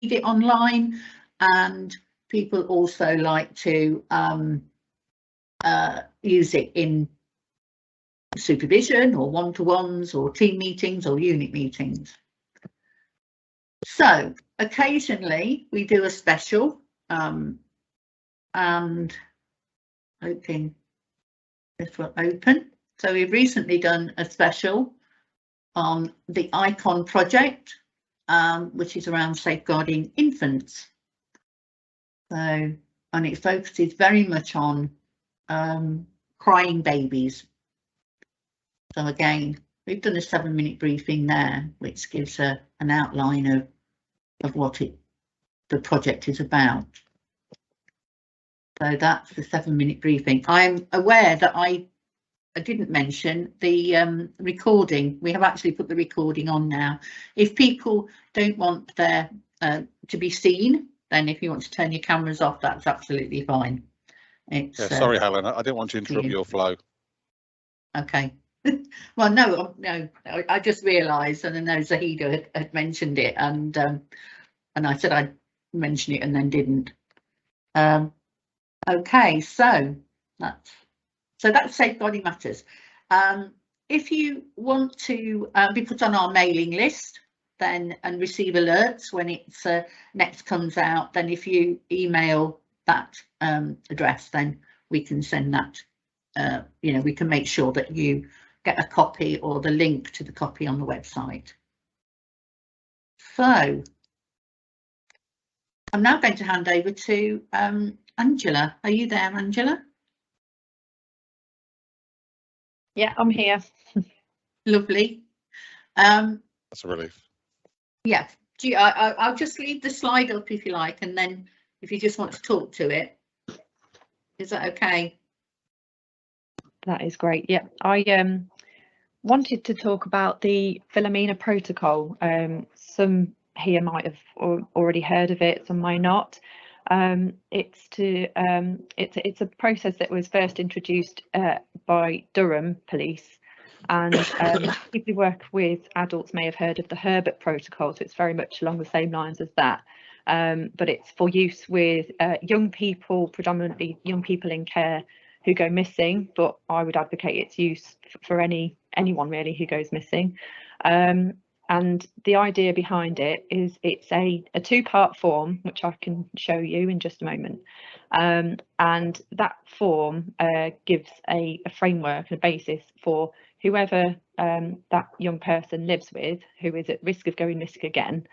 it online, and people also like to use it in supervision or one-to-ones or team meetings or unit meetings. So occasionally we do a special, and hoping this will open. So we've recently done a special on the ICON project, which is around safeguarding infants. So, and it focuses very much on crying babies. So again, we've done a 7-minute briefing there, which gives an outline of what the project is about. So that's the 7-minute briefing. I'm aware that I didn't mention the recording. We have actually put the recording on now. If people don't want their to be seen, then if you want to turn your cameras off, that's absolutely fine. It's, yeah, sorry, Helen, I didn't want to interrupt your flow. Okay. Well, no, I just realised, and I know Zahida had mentioned it, and I said I'd mention it and then didn't. Okay, so that's safeguarding matters. If you want to be put on our mailing list, then and receive alerts when it's next comes out, then if you email that address, then we can send that. You know, we can make sure that you get a copy or the link to the copy on the website. So I'm now going to hand over to Angela. Are you there, Angela? Yeah, I'm here. Lovely. That's a relief. Yeah, I'll just leave the slide up if you like, and then if you just want to talk to it, is that okay? That is great. Yeah, I wanted to talk about the Philomena protocol. Some here might have already heard of it, some might not. It's a process that was first introduced by Durham Police, and people who work with adults may have heard of the Herbert protocol, so it's very much along the same lines as that, but it's for use with young people, predominantly young people in care who go missing, but I would advocate its use for anyone really who goes missing. And the idea behind it is it's a 2-part form, which I can show you in just a moment. And that form gives a framework, a basis for whoever that young person lives with, who is at risk of going missing again,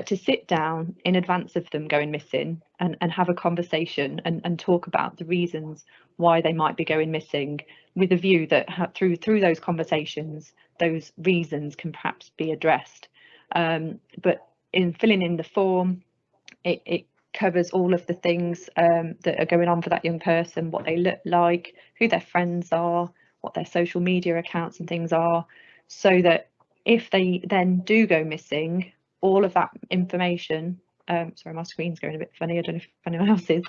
to sit down in advance of them going missing and have a conversation and talk about the reasons why they might be going missing, with a view that through those conversations, those reasons can perhaps be addressed. But in filling in the form, it covers all of the things that are going on for that young person, what they look like, who their friends are, what their social media accounts and things are, so that if they then do go missing, all of that information, sorry, my screen's going a bit funny, I don't know if anyone else is,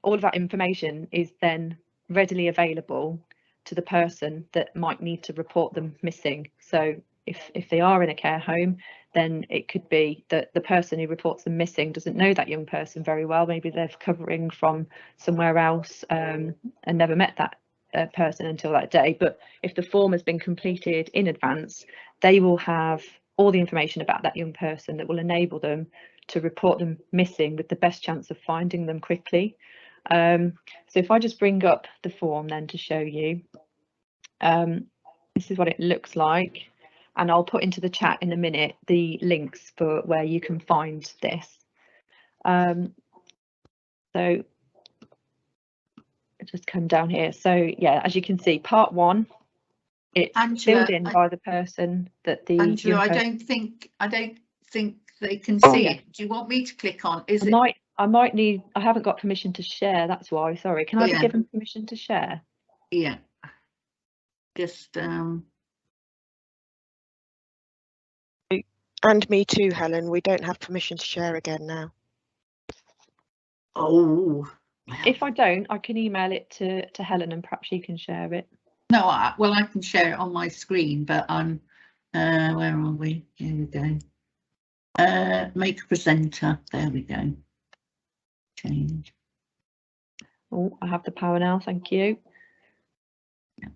all of that information is then readily available to the person that might need to report them missing. So if they are in a care home, then it could be that the person who reports them missing doesn't know that young person very well. Maybe they're covering from somewhere else and never met that person until that day. But if the form has been completed in advance, they will have all the information about that young person that will enable them to report them missing with the best chance of finding them quickly. So if I just bring up the form then to show you, this is what it looks like, and I'll put into the chat in a minute the links for where you can find this. So just come down here. So yeah, as you can see, part 1, it's Angela, filled in by the person that the Angela, I don't think they can see it. Do you want me to click on? I might need, I haven't got permission to share, that's why. Sorry, can I be given permission to share? Yeah, just And me too, Helen. We don't have permission to share again now. oh, If I don't, I can email it to Helen and perhaps she can share it. no, well, I can share it on my screen, but I'm where are we? Here we go. Make a presenter. There we go. Change. Oh, I have the power now, thank you. Yeah.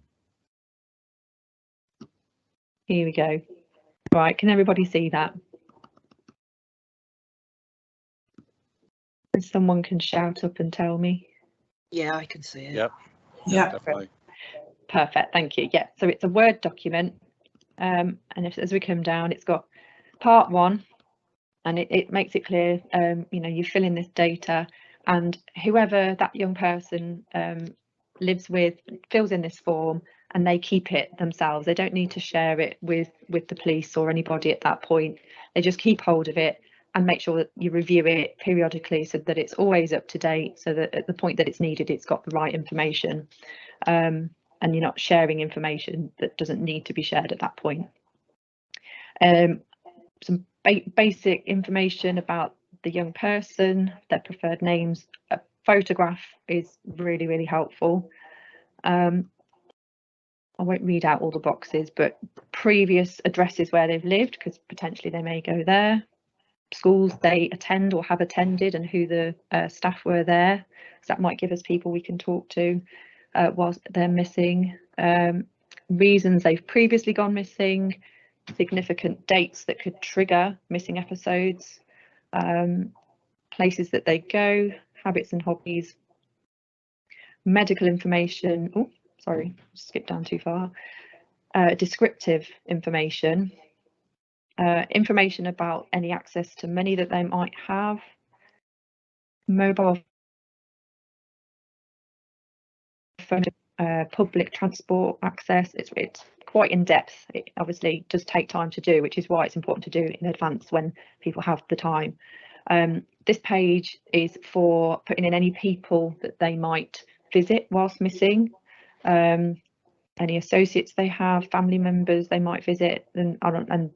Here we go. Right, can everybody see that? If someone can shout up and tell me. Yeah, I can see it. Yep. Yeah. Definitely. Perfect, thank you. Yeah, so it's a Word document, and as we come down, it's got part 1, and it makes it clear, you know, you fill in this data, and whoever that young person lives with fills in this form, and they keep it themselves. They don't need to share it with the police or anybody at that point. They just keep hold of it and make sure that you review it periodically so that it's always up to date, so that at the point that it's needed, it's got the right information, and you're not sharing information that doesn't need to be shared at that point. Some basic information about the young person, their preferred names. A photograph is really, really helpful. I won't read out all the boxes, but previous addresses where they've lived, because potentially they may go there. Schools they attend or have attended, and who the staff were there, because that might give us people we can talk to whilst they're missing. Reasons they've previously gone missing, significant dates that could trigger missing episodes, places that they go, habits and hobbies, medical information. Oh, sorry, skipped down too far. Descriptive information, information about any access to money that they might have, mobile phone, public transport access. It's quite in depth. It obviously does take time to do, which is why it's important to do in advance when people have the time. This page is for putting in any people that they might visit whilst missing, any associates they have, family members they might visit, and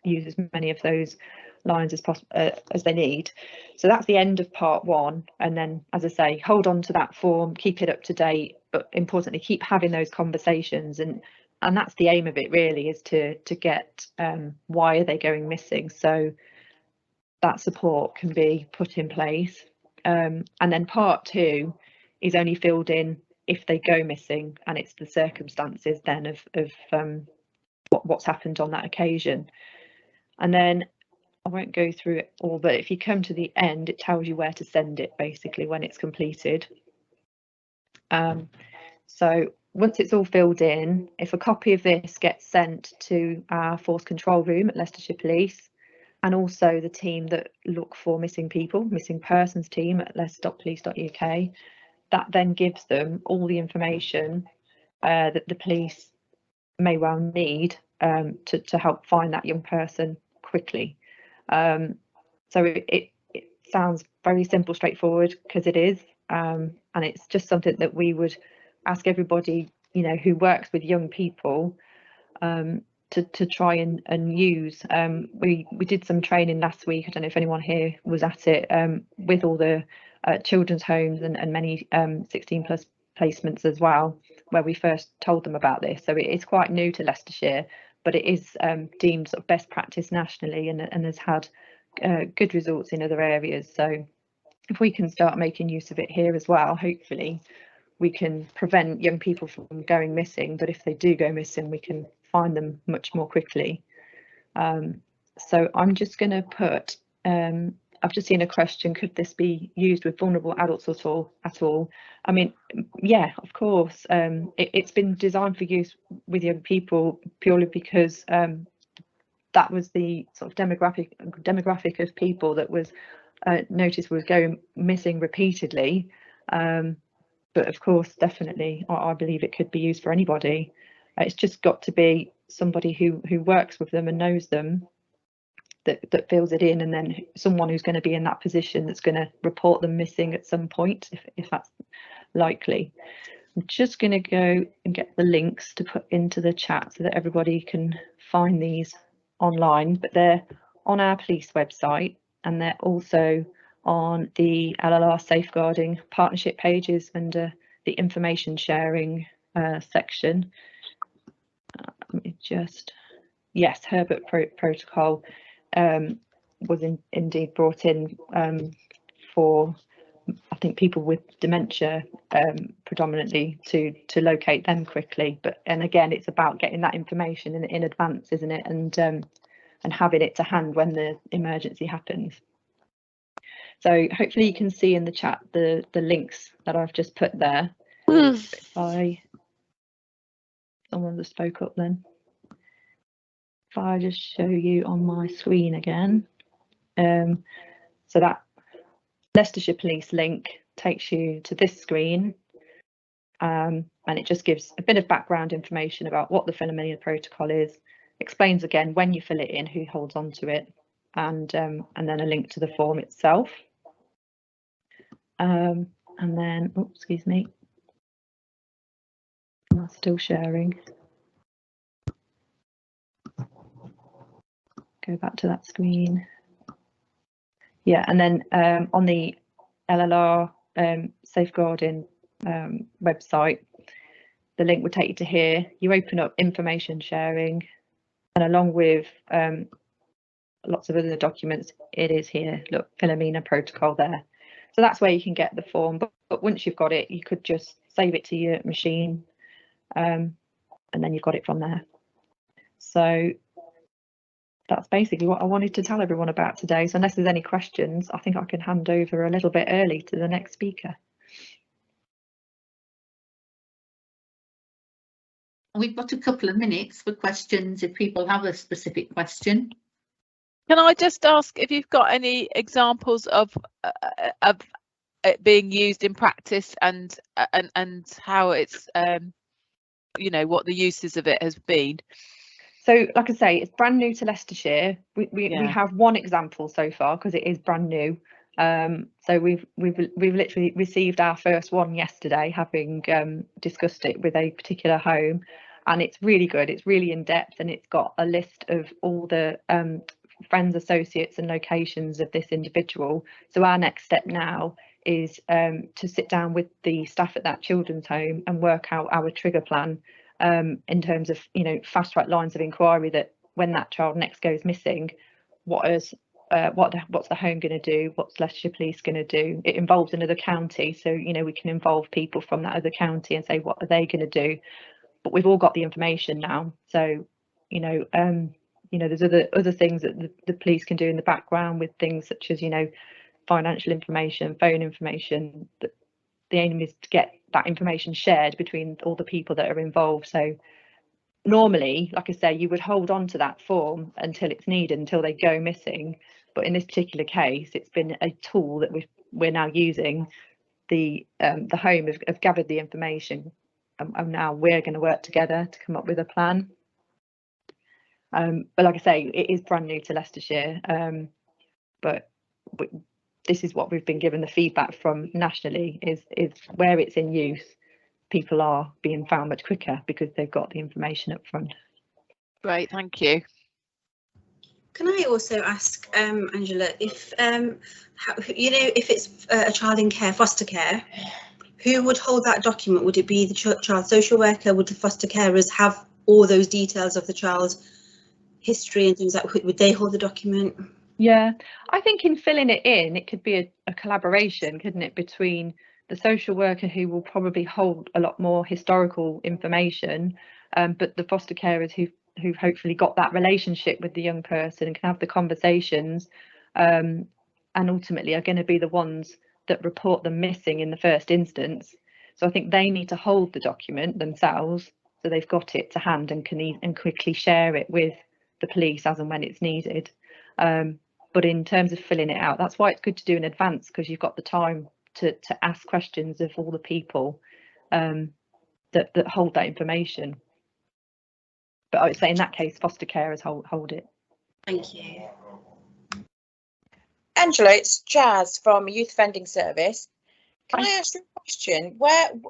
use as many of those lines as possible as they need. So that's the end of part 1, and then, as I say, hold on to that form, keep it up to date, but importantly keep having those conversations, and that's the aim of it really, is to get why are they going missing, so that support can be put in place. And then part 2 is only filled in if they go missing, and it's the circumstances then of what's happened on that occasion. And then I won't go through it all, but if you come to the end, it tells you where to send it basically when it's completed. So once it's all filled in, if a copy of this gets sent to our force control room at Leicestershire Police, and also the team that look for missing people, missing persons team at leicester.police.uk, that then gives them all the information that the police may well need to help find that young person quickly. So it sounds very simple, straightforward, because it is, and it's just something that we would ask everybody, you know, who works with young people to try and use. We did some training last week. I don't know if anyone here was at it, with all the children's homes and many 16+ placements as well, where we first told them about this. So it is quite new to Leicestershire, but it is deemed sort of best practice nationally, and has had good results in other areas. So if we can start making use of it here as well, hopefully we can prevent young people from going missing, but if they do go missing, we can find them much more quickly. So I'm just going to put, I've just seen a question, could this be used with vulnerable adults at all? I mean, yeah, of course. It's been designed for use with young people purely because that was the sort of demographic of people that was noticed was going missing repeatedly. But of course, definitely, I believe it could be used for anybody. It's just got to be somebody who works with them and knows them, that fills it in, and then someone who's going to be in that position that's going to report them missing at some point, if that's likely. I'm just going to go and get the links to put into the chat so that everybody can find these online, but they're on our police website, and they're also on the LLR Safeguarding Partnership pages under the information sharing section. Let me just, yes, Herbert Protocol. was indeed brought in for, I think, people with dementia predominantly, to locate them quickly. And again, it's about getting that information in advance, isn't it? And having it to hand when the emergency happens. So hopefully you can see in the chat the links that I've just put there. Someone just spoke up then. If I just show you on my screen again. So that Leicestershire Police link takes you to this screen, and it just gives a bit of background information about what the Philomena protocol is, explains again when you fill it in who holds on to it, and then a link to the form itself. And then, oh, excuse me, I'm still sharing. Go back to that screen. Yeah, and then on the LLR Safeguarding website, the link would take you to here. You open up information sharing, and along with lots of other documents, it is here. Look, Philomena protocol there. So that's where you can get the form. But once you've got it, you could just save it to your machine, and then you've got it from there. So that's basically what I wanted to tell everyone about today. So unless there's any questions, I think I can hand over a little bit early to the next speaker. We've got a couple of minutes for questions if people have a specific question. Can I just ask if you've got any examples of it being used in practice, and how it's you know, what the uses of it has been? So like I say, it's brand new to Leicestershire. We have one example so far because it is brand new. So we've literally received our first one yesterday, having discussed it with a particular home, and it's really good. It's really in depth, and it's got a list of all the friends, associates and locations of this individual. So our next step now is to sit down with the staff at that children's home and work out our trigger plan, in terms of, you know, fast track lines of inquiry, that when that child next goes missing, what's the home going to do, what's Leicestershire Police going to do. It involves another county, so, you know, we can involve people from that other county and say what are they going to do. But we've all got the information now, so there's other things that the police can do in the background, with things such as, you know, financial information, phone information. But the aim is to get that information shared between all the people that are involved. So normally, like I say, you would hold on to that form until it's needed, until they go missing. But in this particular case, it's been a tool that we're now using. The home have gathered the information, and now we're going to work together to come up with a plan. But like I say, it is brand new to Leicestershire, but this is what we've been given the feedback from nationally, is where it's in use, people are being found much quicker because they've got the information up front. Great, thank you. Can I also ask, Angela, if if it's a child in care, foster care, who would hold that document? Would it be the child social worker? Would the foster carers have all those details of the child's history and things like that? Would they hold the document? Yeah, I think in filling it in, it could be a collaboration, couldn't it, between the social worker, who will probably hold a lot more historical information, but the foster carers who've hopefully got that relationship with the young person and can have the conversations, and ultimately are going to be the ones that report them missing in the first instance. So I think they need to hold the document themselves, so they've got it to hand and can quickly share it with the police as and when it's needed. But in terms of filling it out, that's why it's good to do in advance, because you've got the time to ask questions of all the people that hold that information. But I would say in that case, foster carers hold it. Thank you. Angela, it's Jazz from Youth Offending Service. Can I ask you a question?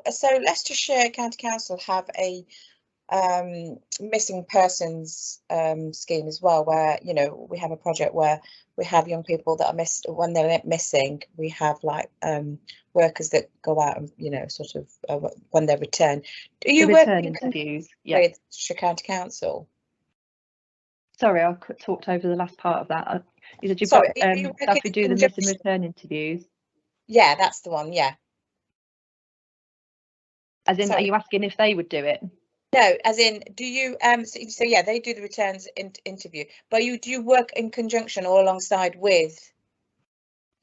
So Leicestershire County Council have a missing persons scheme as well, where, you know, we have a project where we have young people that are missed. When they're missing, we have like workers that go out and, you know, sort of when they return. Do you work interviews? Yeah. with Leicestershire County Council? Sorry, I talked over the last part of that. You said you've Sorry, got are you staff working who in do the miss and conjunction? return interviews. Yeah, that's the one. Yeah. As in, are Sorry. you asking if they would do it? No, as in, do you so yeah, they do the returns interview, but do you work in conjunction or alongside with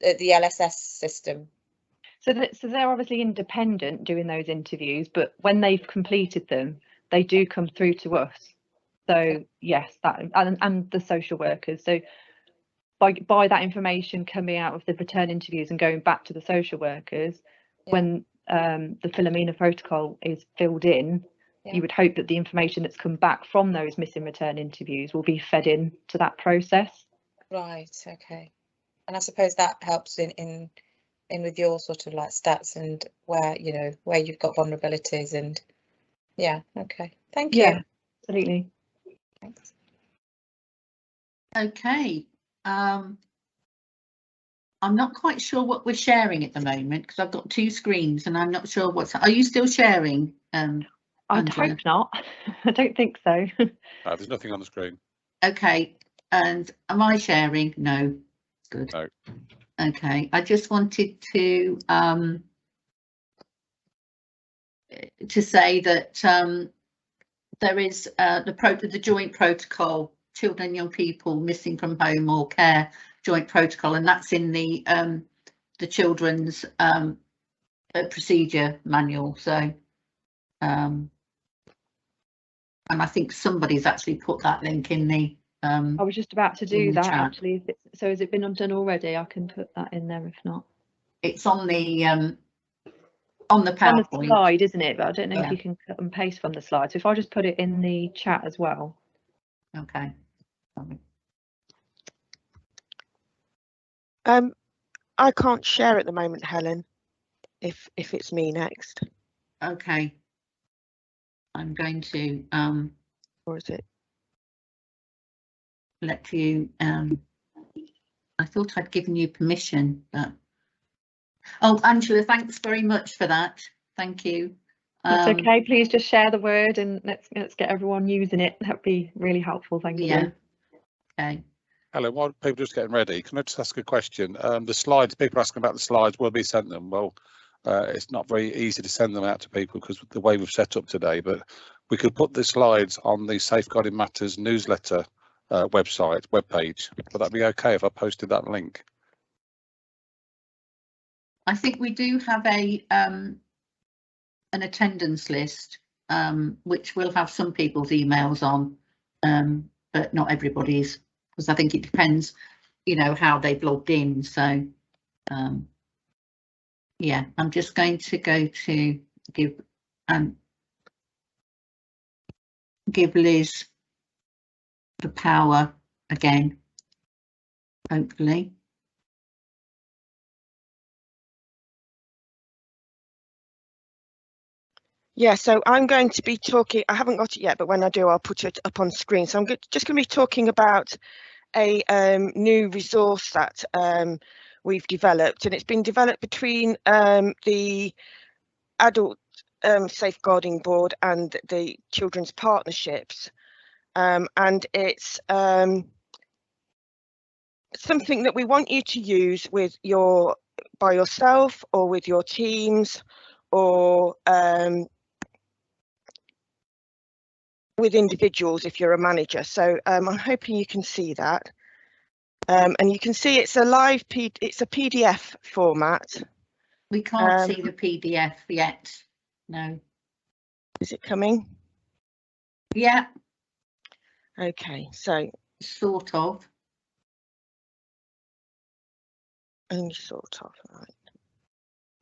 the LSS system? So they're obviously independent doing those interviews, but when they've completed them, they do come through to us. So yes, that and the social workers. So by that information coming out of the return interviews and going back to the social workers, when the Philomena protocol is filled in, you would hope that the information that's come back from those missing return interviews will be fed in to that process. Right, okay. And I suppose that helps in with your sort of like stats and where, you know, where you've got vulnerabilities and okay. Thank you. Yeah, absolutely. Thanks. Okay. I'm not quite sure what we're sharing at the moment because I've got two screens and I'm not sure what's. Are you still sharing? I'd hope not. I don't think so. No, there's nothing on the screen. Okay. And am I sharing? No. Good. No. Okay. I just wanted to say that there is the joint protocol, children and young people missing from home or care joint protocol, and that's in the children's procedure manual. So and I think somebody's actually put that link in the I was just about to do that chat. actually. So has it been done already? I can put that in there if not. It's on the PowerPoint. On the slide, isn't it? But I don't know if you can cut and paste from the slide. So if I just put it in the chat as well. Okay. I can't share at the moment, Helen, if it's me next. Okay. I'm going to or is it? Let you I thought I'd given you permission, but oh, Angela, thanks very much for that. Thank you. That's okay. Please just share the word and let's get everyone using it. That'd be really helpful. Thank you. Okay. Hello, while people are just getting ready, can I just ask a question? The slides, people are asking about the slides, will be sent them? Well, it's not very easy to send them out to people because of the way we've set up today, but we could put the slides on the Safeguarding Matters newsletter webpage. Would that be okay if I posted that link? I think we do have a an attendance list, which will have some people's emails on, but not everybody's, because I think it depends, you know, how they've logged in. So yeah, I'm just going to go to give Liz the power again, hopefully. Yeah, so I'm going to be talking, I haven't got it yet, but when I do, I'll put it up on screen. So I'm just going to be talking about a new resource that we've developed, and it's been developed between the Adult Safeguarding Board and the Children's Partnerships. And it's something that we want you to use with by yourself or with your teams or with individuals if you're a manager. So I'm hoping you can see that. And you can see it's a it's a PDF format. We can't see the PDF yet. No. Is it coming? Yeah. Okay, so sort of. Only sort of, right.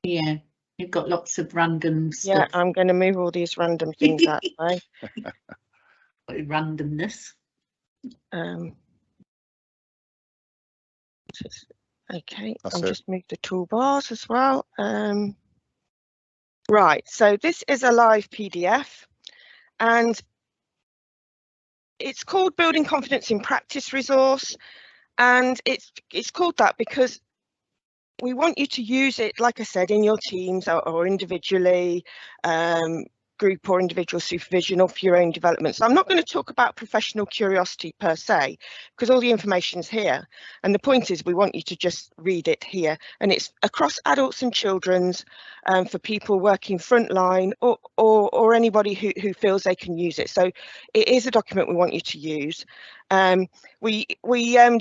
Yeah, you've got lots of random stuff. Yeah, I'm going to move all these random things that way. Randomness. Okay, I'll just move the toolbars as well. Right, so this is a live PDF and it's called Building Confidence in Practice resource, and it's called that because we want you to use it, like I said, in your teams or individually, group or individual supervision or for your own development. So I'm not going to talk about professional curiosity per se, because all the information's here. And the point is we want you to just read it here. And it's across adults and children's, for people working frontline or anybody who feels they can use it. So it is a document we want you to use. We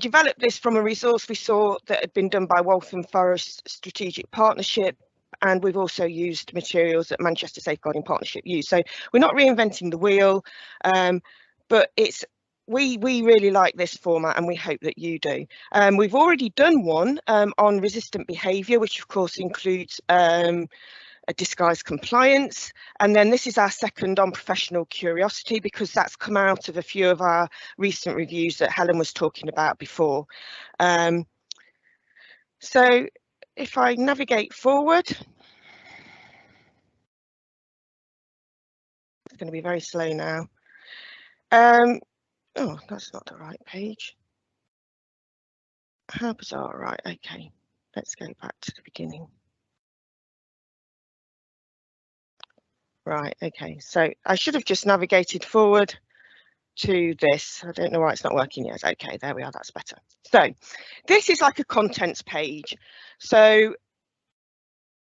developed this from a resource we saw that had been done by Waltham Forest Strategic Partnership, and we've also used materials that Manchester Safeguarding Partnership used. So we're not reinventing the wheel, but we really like this format, and we hope that you do. We've already done one on resistant behaviour, which of course includes a disguised compliance, and then this is our second on professional curiosity, because that's come out of a few of our recent reviews that Helen was talking about before. So if I navigate forward, it's going to be very slow now. Oh, that's not the right page. How bizarre. Right, okay, let's go back to the beginning. Right, okay, so I should have just navigated forward to this. I don't know why it's not working yet. Okay, there we are, that's better. So this is like a contents page. So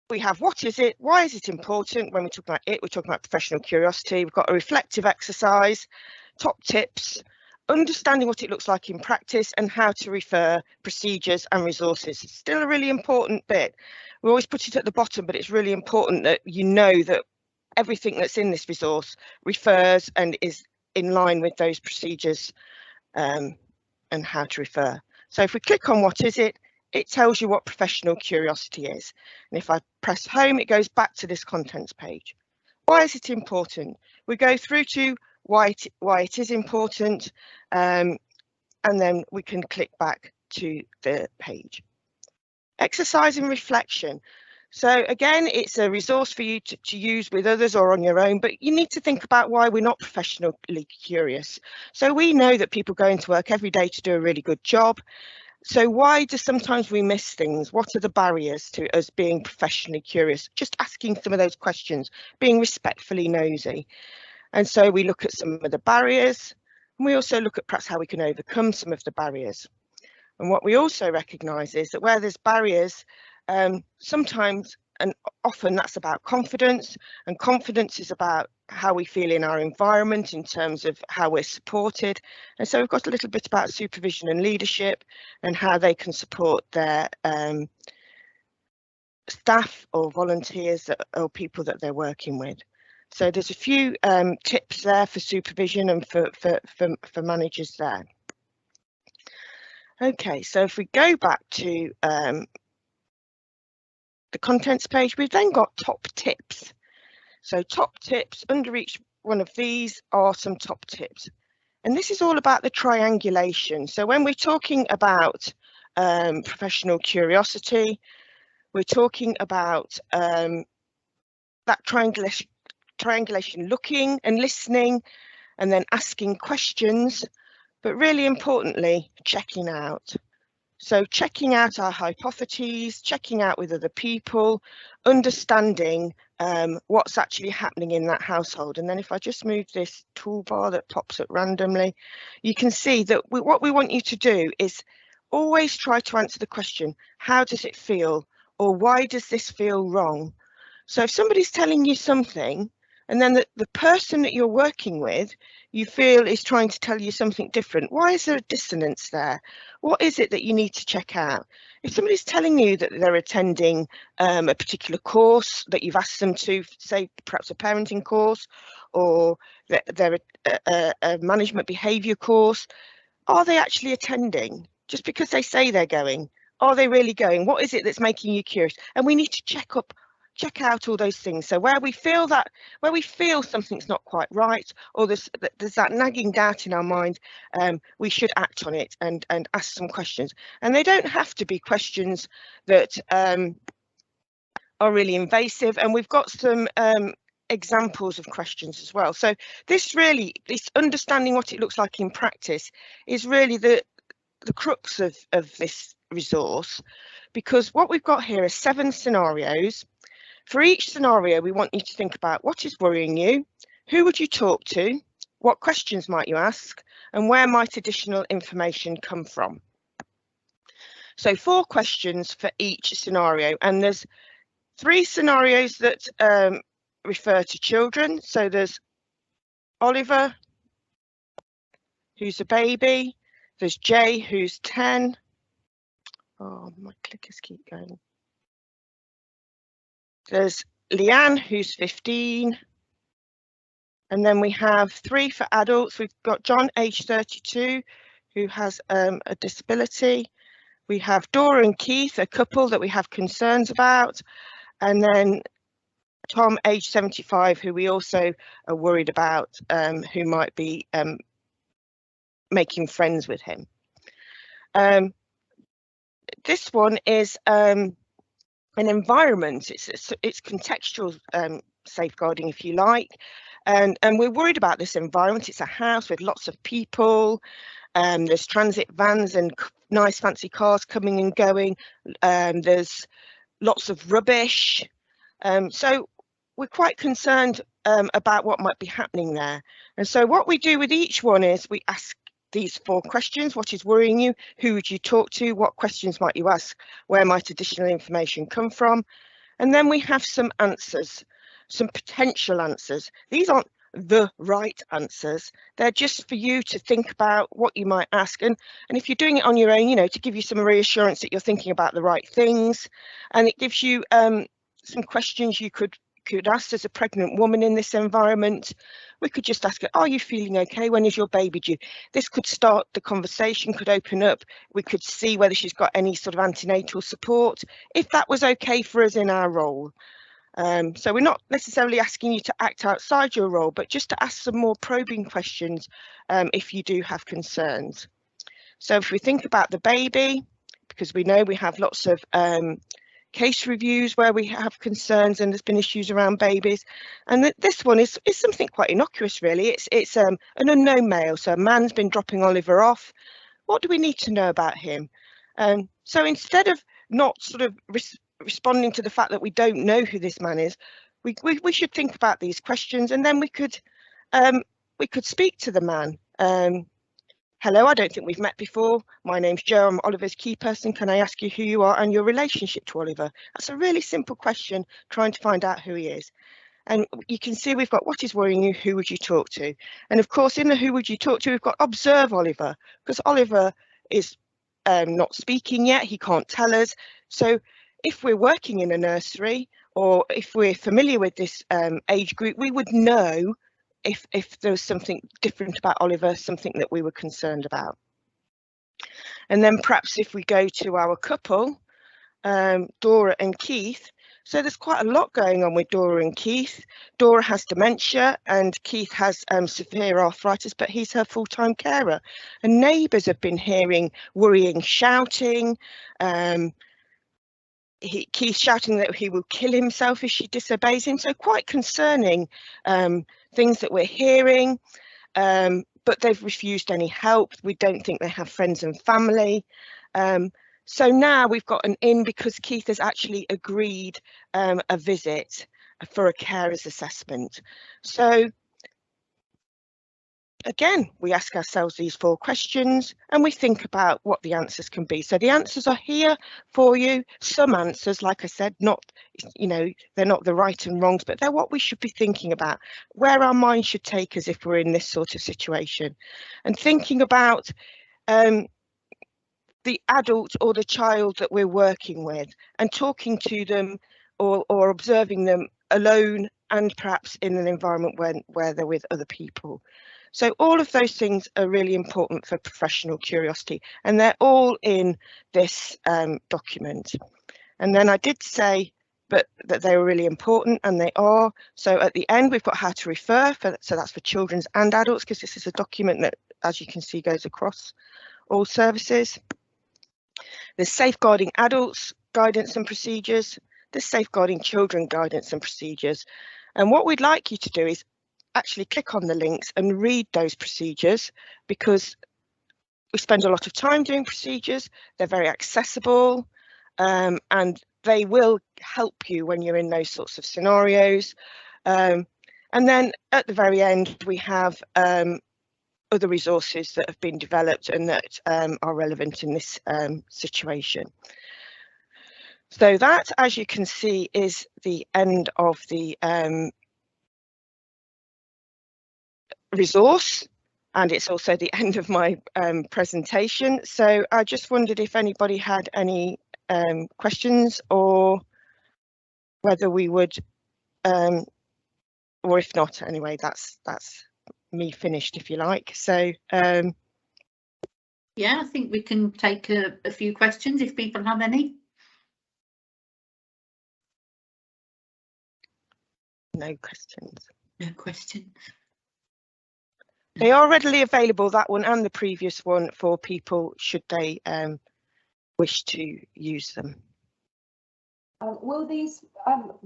we have what is it, why is it important? When we talk about it, we're talking about professional curiosity. We've got a reflective exercise, top tips, understanding what it looks like in practice, and how to refer, procedures and resources. It's still a really important bit. We always put it at the bottom, but it's really important that you know that everything that's in this resource refers and is in line with those procedures and how to refer. So if we click on what is it, it tells you what professional curiosity is. And if I press home, it goes back to this contents page. Why is it important? We go through to why it is important, and then we can click back to the page. Exercise and reflection. So again, it's a resource for you to use with others or on your own, but you need to think about why we're not professionally curious. So we know that people go into work every day to do a really good job. So why do sometimes we miss things? What are the barriers to us being professionally curious? Just asking some of those questions, being respectfully nosy. And so we look at some of the barriers, and we also look at perhaps how we can overcome some of the barriers. And what we also recognise is that where there's barriers, sometimes and often that's about confidence, and confidence is about how we feel in our environment in terms of how we're supported. And so we've got a little bit about supervision and leadership and how they can support their staff or volunteers or people that they're working with. So there's a few tips there for supervision and for managers there. Okay, so if we go back to the contents page, we've then got top tips. So top tips, under each one of these are some top tips. And this is all about the triangulation. So when we're talking about professional curiosity, we're talking about that triangulation, looking and listening and then asking questions, but really importantly, checking out. So checking out our hypotheses, checking out with other people, understanding what's actually happening in that household. And then if I just move this toolbar that pops up randomly, you can see that what we want you to do is always try to answer the question, how does it feel? Or why does this feel wrong? So if somebody's telling you something, and then the person that you're working with, you feel is trying to tell you something different. Why is there a dissonance there? What is it that you need to check out? If somebody's telling you that they're attending a particular course that you've asked them to, say perhaps a parenting course, or that they're a management behaviour course, are they actually attending? Just because they say they're going, are they really going? What is it that's making you curious? And we need to check out all those things. So where we feel something's not quite right, or there's that nagging doubt in our mind, we should act on it and ask some questions. And they don't have to be questions that are really invasive. And we've got some examples of questions as well. So this understanding what it looks like in practice is really the crux of this resource, because what we've got here are 7 scenarios. For each scenario, we want you to think about what is worrying you, who would you talk to, what questions might you ask, and where might additional information come from. So 4 questions for each scenario, and there's 3 scenarios that refer to children. So there's Oliver, who's a baby, there's Jay, who's 10. Oh, my clickers keep going. There's Leanne, who's 15. And then we have 3 for adults. We've got John, age 32, who has a disability. We have Dora and Keith, a couple that we have concerns about. And then Tom, age 75, who we also are worried about, who might be making friends with him. This one is an environment. It's contextual safeguarding, if you like, and we're worried about this environment. It's a house with lots of people. There's transit vans and nice fancy cars coming and going. There's lots of rubbish. So we're quite concerned about what might be happening there. And so what we do with each one is we ask these 4 questions. What is worrying you? Who would you talk to? What questions might you ask? Where might additional information come from? And then we have some answers, some potential answers. These aren't the right answers. They're just for you to think about what you might ask. And if you're doing it on your own, you know, to give you some reassurance that you're thinking about the right things. And it gives you some questions you could ask as a pregnant woman in this environment. We could just ask her, are you feeling okay? When is your baby due? This could start the conversation, could open up. We could see whether she's got any sort of antenatal support, if that was okay for us in our role. So we're not necessarily asking you to act outside your role, but just to ask some more probing questions if you do have concerns. So if we think about the baby, because we know we have lots of case reviews where we have concerns and there's been issues around babies, and this one is something quite innocuous really. It's an unknown male, so a man's been dropping Oliver off. What do we need to know about him? So instead of not sort of responding to the fact that we don't know who this man is, we should think about these questions, and then we could speak to the man. Hello, I don't think we've met before. My name's Jo, I'm Oliver's key person. Can I ask you who you are and your relationship to Oliver? That's a really simple question, trying to find out who he is. And you can see we've got what is worrying you, who would you talk to? And of course, in the who would you talk to, we've got observe Oliver, because Oliver is not speaking yet, he can't tell us. So if we're working in a nursery, or if we're familiar with this age group, we would know if there was something different about Oliver, something that we were concerned about. And then perhaps if we go to our couple, Dora and Keith, so there's quite a lot going on with Dora and Keith. Dora has dementia and Keith has severe arthritis, but he's her full-time carer. And neighbours have been hearing worrying shouting, Keith shouting that he will kill himself if she disobeys him. So quite concerning things that we're hearing, but they've refused any help. We don't think they have friends and family. So now we've got an in because Keith has actually agreed a visit for a carer's assessment. So again, we ask ourselves these 4 questions and we think about what the answers can be. So the answers are here for you. Some answers, like I said, not, you know, they're not the right and wrongs, but they're what we should be thinking about, where our mind should take us if we're in this sort of situation. And thinking about the adult or the child that we're working with and talking to them or observing them alone and perhaps in an environment where they're with other people. So all of those things are really important for professional curiosity, and they're all in this document. And then I did say that they were really important, and they are. So at the end, we've got how to refer, so that's for children's and adults, because this is a document that, as you can see, goes across all services. There's safeguarding adults guidance and procedures. There's safeguarding children guidance and procedures. And what we'd like you to do is actually click on the links and read those procedures, because we spend a lot of time doing procedures. They're very accessible, and they will help you when you're in those sorts of scenarios. And then at the very end, we have other resources that have been developed and that are relevant in this situation. So that, as you can see, is the end of the resource, and it's also the end of my presentation. So I just wondered if anybody had any questions, or whether we would, or if not, anyway, that's me finished, if you like. So yeah, I think we can take a few questions if people have any. no questions. No questions. They are readily available, that one and the previous one, for people should they wish to use them. Will these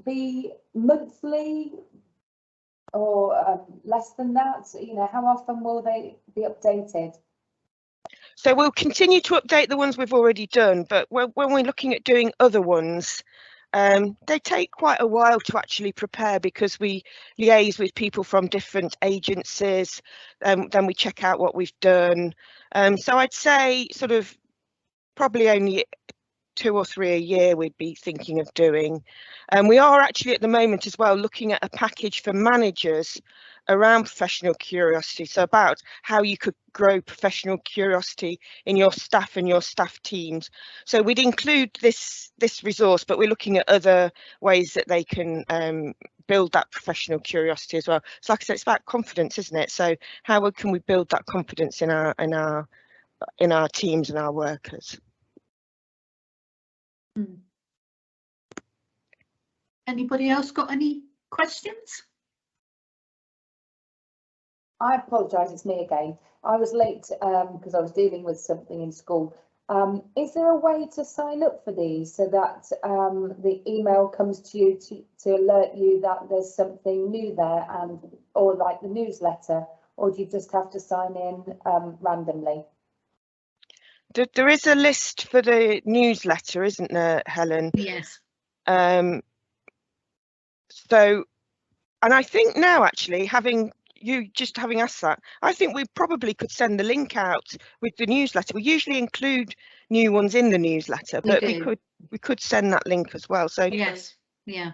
be monthly or less than that? You know, how often will they be updated? So we'll continue to update the ones we've already done, but when we're looking at doing other ones, they take quite a while to actually prepare, because we liaise with people from different agencies, then we check out what we've done. So I'd say sort of probably only 2 or 3 a year we'd be thinking of doing. And we are actually at the moment as well looking at a package for managers around professional curiosity, so about how you could grow professional curiosity in your staff and your staff teams. So we'd include this resource, but we're looking at other ways that they can build that professional curiosity as well. So like I said, it's about confidence, isn't it? So how can we build that confidence in our teams and our workers? Anybody else got any questions? I apologise, it's me again. I was late because I was dealing with something in school. Is there a way to sign up for these so that the email comes to you to alert you that there's something new there, and or like the newsletter, or do you just have to sign in randomly? There is a list for the newsletter, isn't there, Helen? Yes. So, and I think now actually having asked that, I think we probably could send the link out with the newsletter. We usually include new ones in the newsletter, but we could send that link as well. So yes, yeah.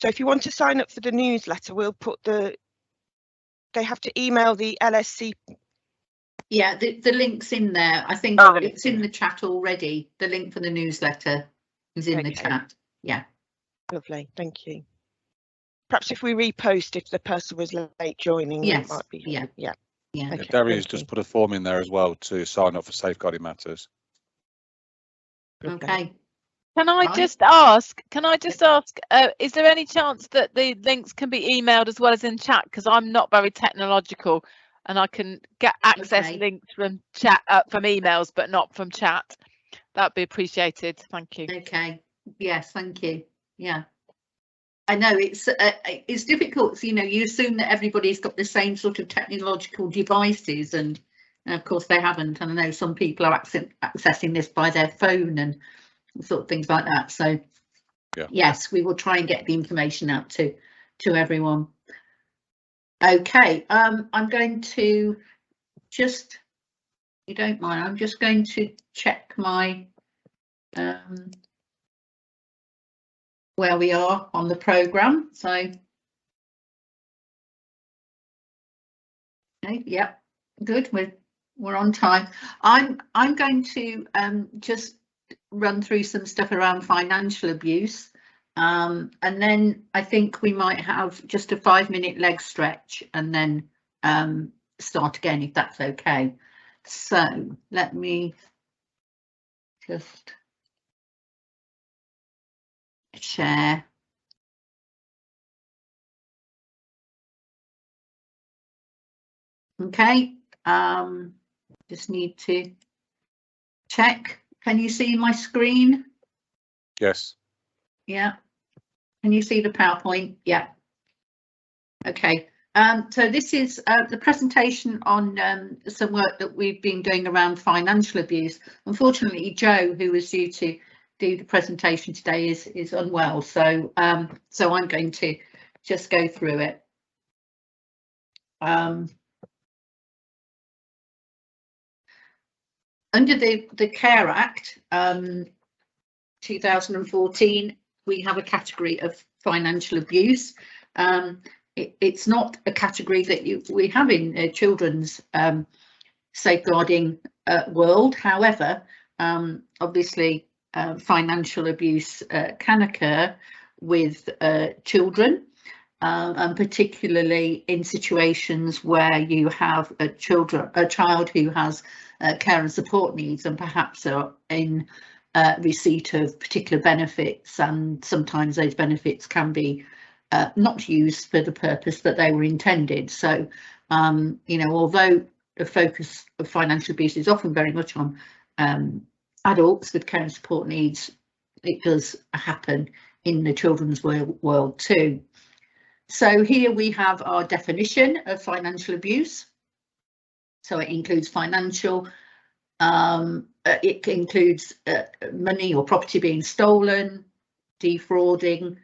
So if you want to sign up for the newsletter, we'll put they have to email the LSC. Yeah, the link's in there. I think it's in the chat already. The link for the newsletter is in the chat. Yeah. Lovely, thank you. Perhaps if we repost, if the person was late joining, yes, it might be. Yeah. Okay, Darius just put a form in there as well to sign up for Safeguarding Matters. Okay. Can I just ask? Is there any chance that the links can be emailed as well as in chat? Because I'm not very technological, and I can get access links from chat from emails, but not from chat. That'd be appreciated. Thank you. Okay. Yes. Thank you. Yeah. I know it's difficult. You know, you assume that everybody's got the same sort of technological devices, and of course they haven't. And I know some people are accessing this by their phone and sort of things like that. So yeah. Yes, we will try and get the information out to everyone. Okay, I'm going to just, if you don't mind, I'm just going to check my where we are on the programme. So okay, yeah, good, we're on time. I'm going to just run through some stuff around financial abuse, and then I think we might have just a 5-minute leg stretch and then start again, if that's okay. So let me just share. Okay, just need to check. Can you see my screen? Yes. Yeah. Can you see the PowerPoint? Yeah. Okay. So this is the presentation on some work that we've been doing around financial abuse. Unfortunately, Joe, who was due to do the presentation today is unwell, so so I'm going to just go through it. Under the Care Act 2014, we have a category of financial abuse. It's not a category that we have in children's safeguarding world. However, obviously financial abuse can occur with children, and particularly in situations where you have a child who has care and support needs, and perhaps are in receipt of particular benefits, and sometimes those benefits can be not used for the purpose that they were intended. So you know, although the focus of financial abuse is often very much on adults with care and support needs, it does happen in the children's world too. So here we have our definition of financial abuse. So it includes financial, it includes money or property being stolen, defrauding,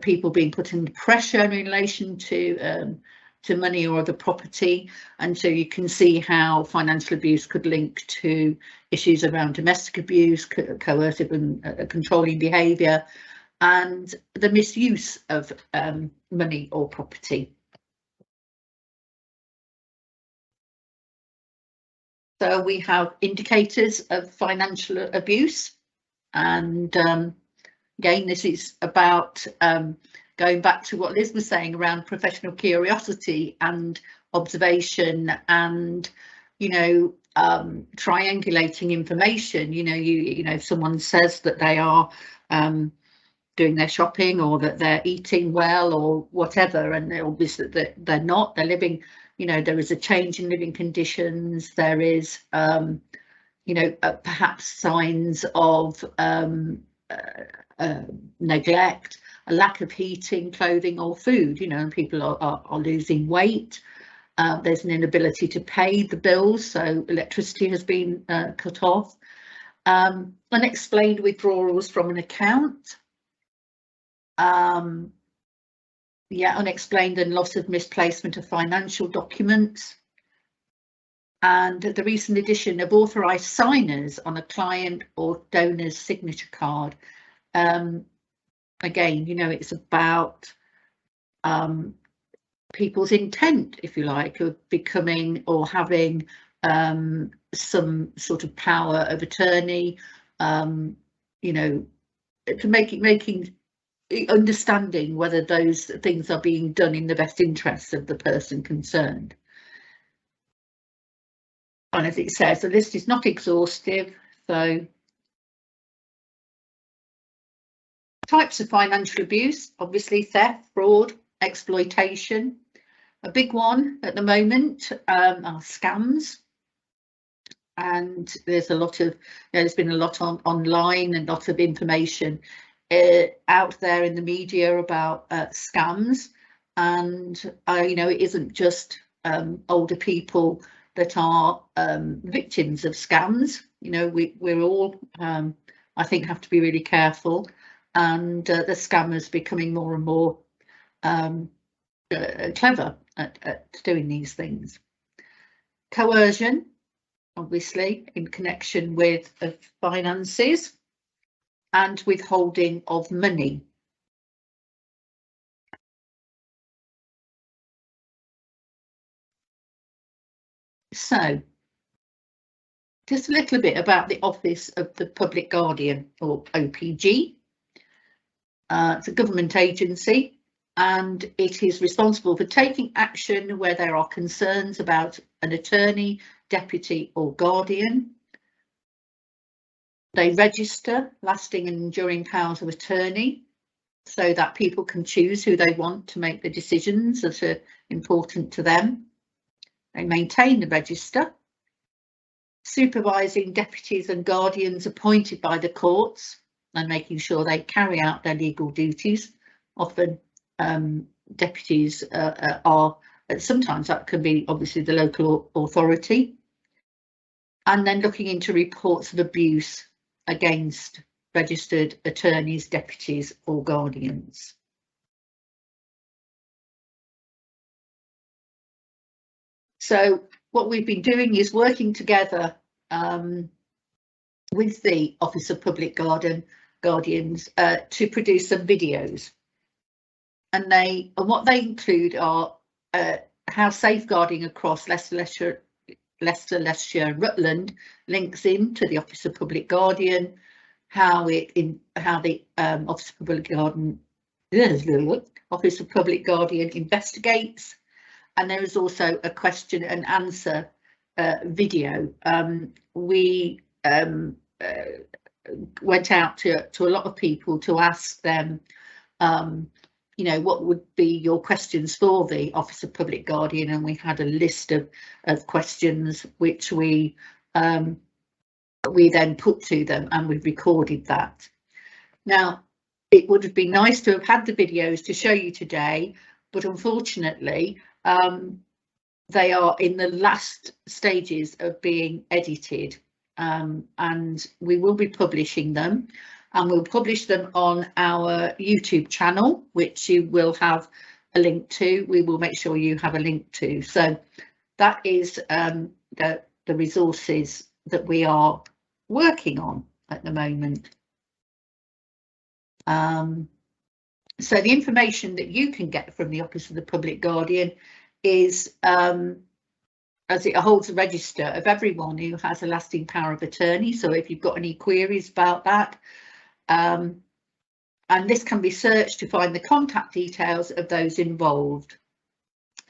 people being put under pressure in relation to money or other property. And so you can see how financial abuse could link to issues around domestic abuse, coercive and controlling behaviour, and the misuse of money or property. So we have indicators of financial abuse, and again, this is about going back to what Liz was saying around professional curiosity and observation, and you know, triangulating information. You know, if someone says that they are doing their shopping, or that they're eating well, or whatever, and they're obviously that they're not, they're living, you know, there is a change in living conditions, there is you know, perhaps signs of neglect, a lack of heating, clothing or food, you know, and people are losing weight. There's an inability to pay the bills, so electricity has been cut off. Unexplained withdrawals from an account. Yeah, unexplained and loss of misplacement of financial documents. And the recent addition of authorised signers on a client or donor's signature card. Again, you know, it's about people's intent, if you like, of becoming or having some sort of power of attorney, you know, to making understanding whether those things are being done in the best interests of the person concerned. And as it says, the list is not exhaustive, so types of financial abuse, obviously theft, fraud, exploitation. A big one at the moment are scams, and there's a lot of, you know, there's been a lot online and lots of information out there in the media about scams, and you know, it isn't just older people that are victims of scams. You know, we're all I think have to be really careful, and the scammers becoming more and more clever at doing these things. Coercion, obviously in connection with finances, and withholding of money. So just a little bit about the Office of the Public Guardian, or OPG. It's a government agency, and it is responsible for taking action where there are concerns about an attorney, deputy or guardian. They register lasting and enduring powers of attorney so that people can choose who they want to make the decisions that are important to them. They maintain the register, supervising deputies and guardians appointed by the courts and making sure they carry out their legal duties. Often deputies are, sometimes that can be obviously the local authority. And then looking into reports of abuse against registered attorneys, deputies or guardians. So what we've been doing is working together with the Office of Public Guardians to produce some videos, and what they include are how safeguarding across Leicester, Leicestershire, Rutland links into the Office of Public Guardian, how the Office of Public Guardian investigates, and there is also a question and answer video. We went out to a lot of people to ask them, you know, what would be your questions for the Office of Public Guardian, and we had a list of questions which we then put to them, and we've recorded that. Now, it would have been nice to have had the videos to show you today, but unfortunately they are in the last stages of being edited, and we will be publishing them, and we'll publish them on our YouTube channel, which you will have a link to. We will make sure you have a link to. So that is the resources that we are working on at the moment. So the information that you can get from the Office of the Public Guardian is as it holds a register of everyone who has a lasting power of attorney. So if you've got any queries about that, and this can be searched to find the contact details of those involved.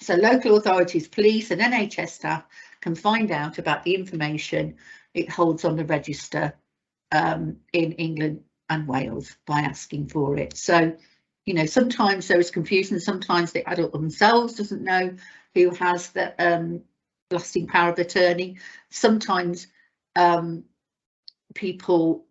So local authorities, police and NHS staff can find out about the information it holds on the register in England and Wales by asking for it. So, you know, sometimes there is confusion, sometimes the adult themselves doesn't know who has the lasting power of attorney. Sometimes people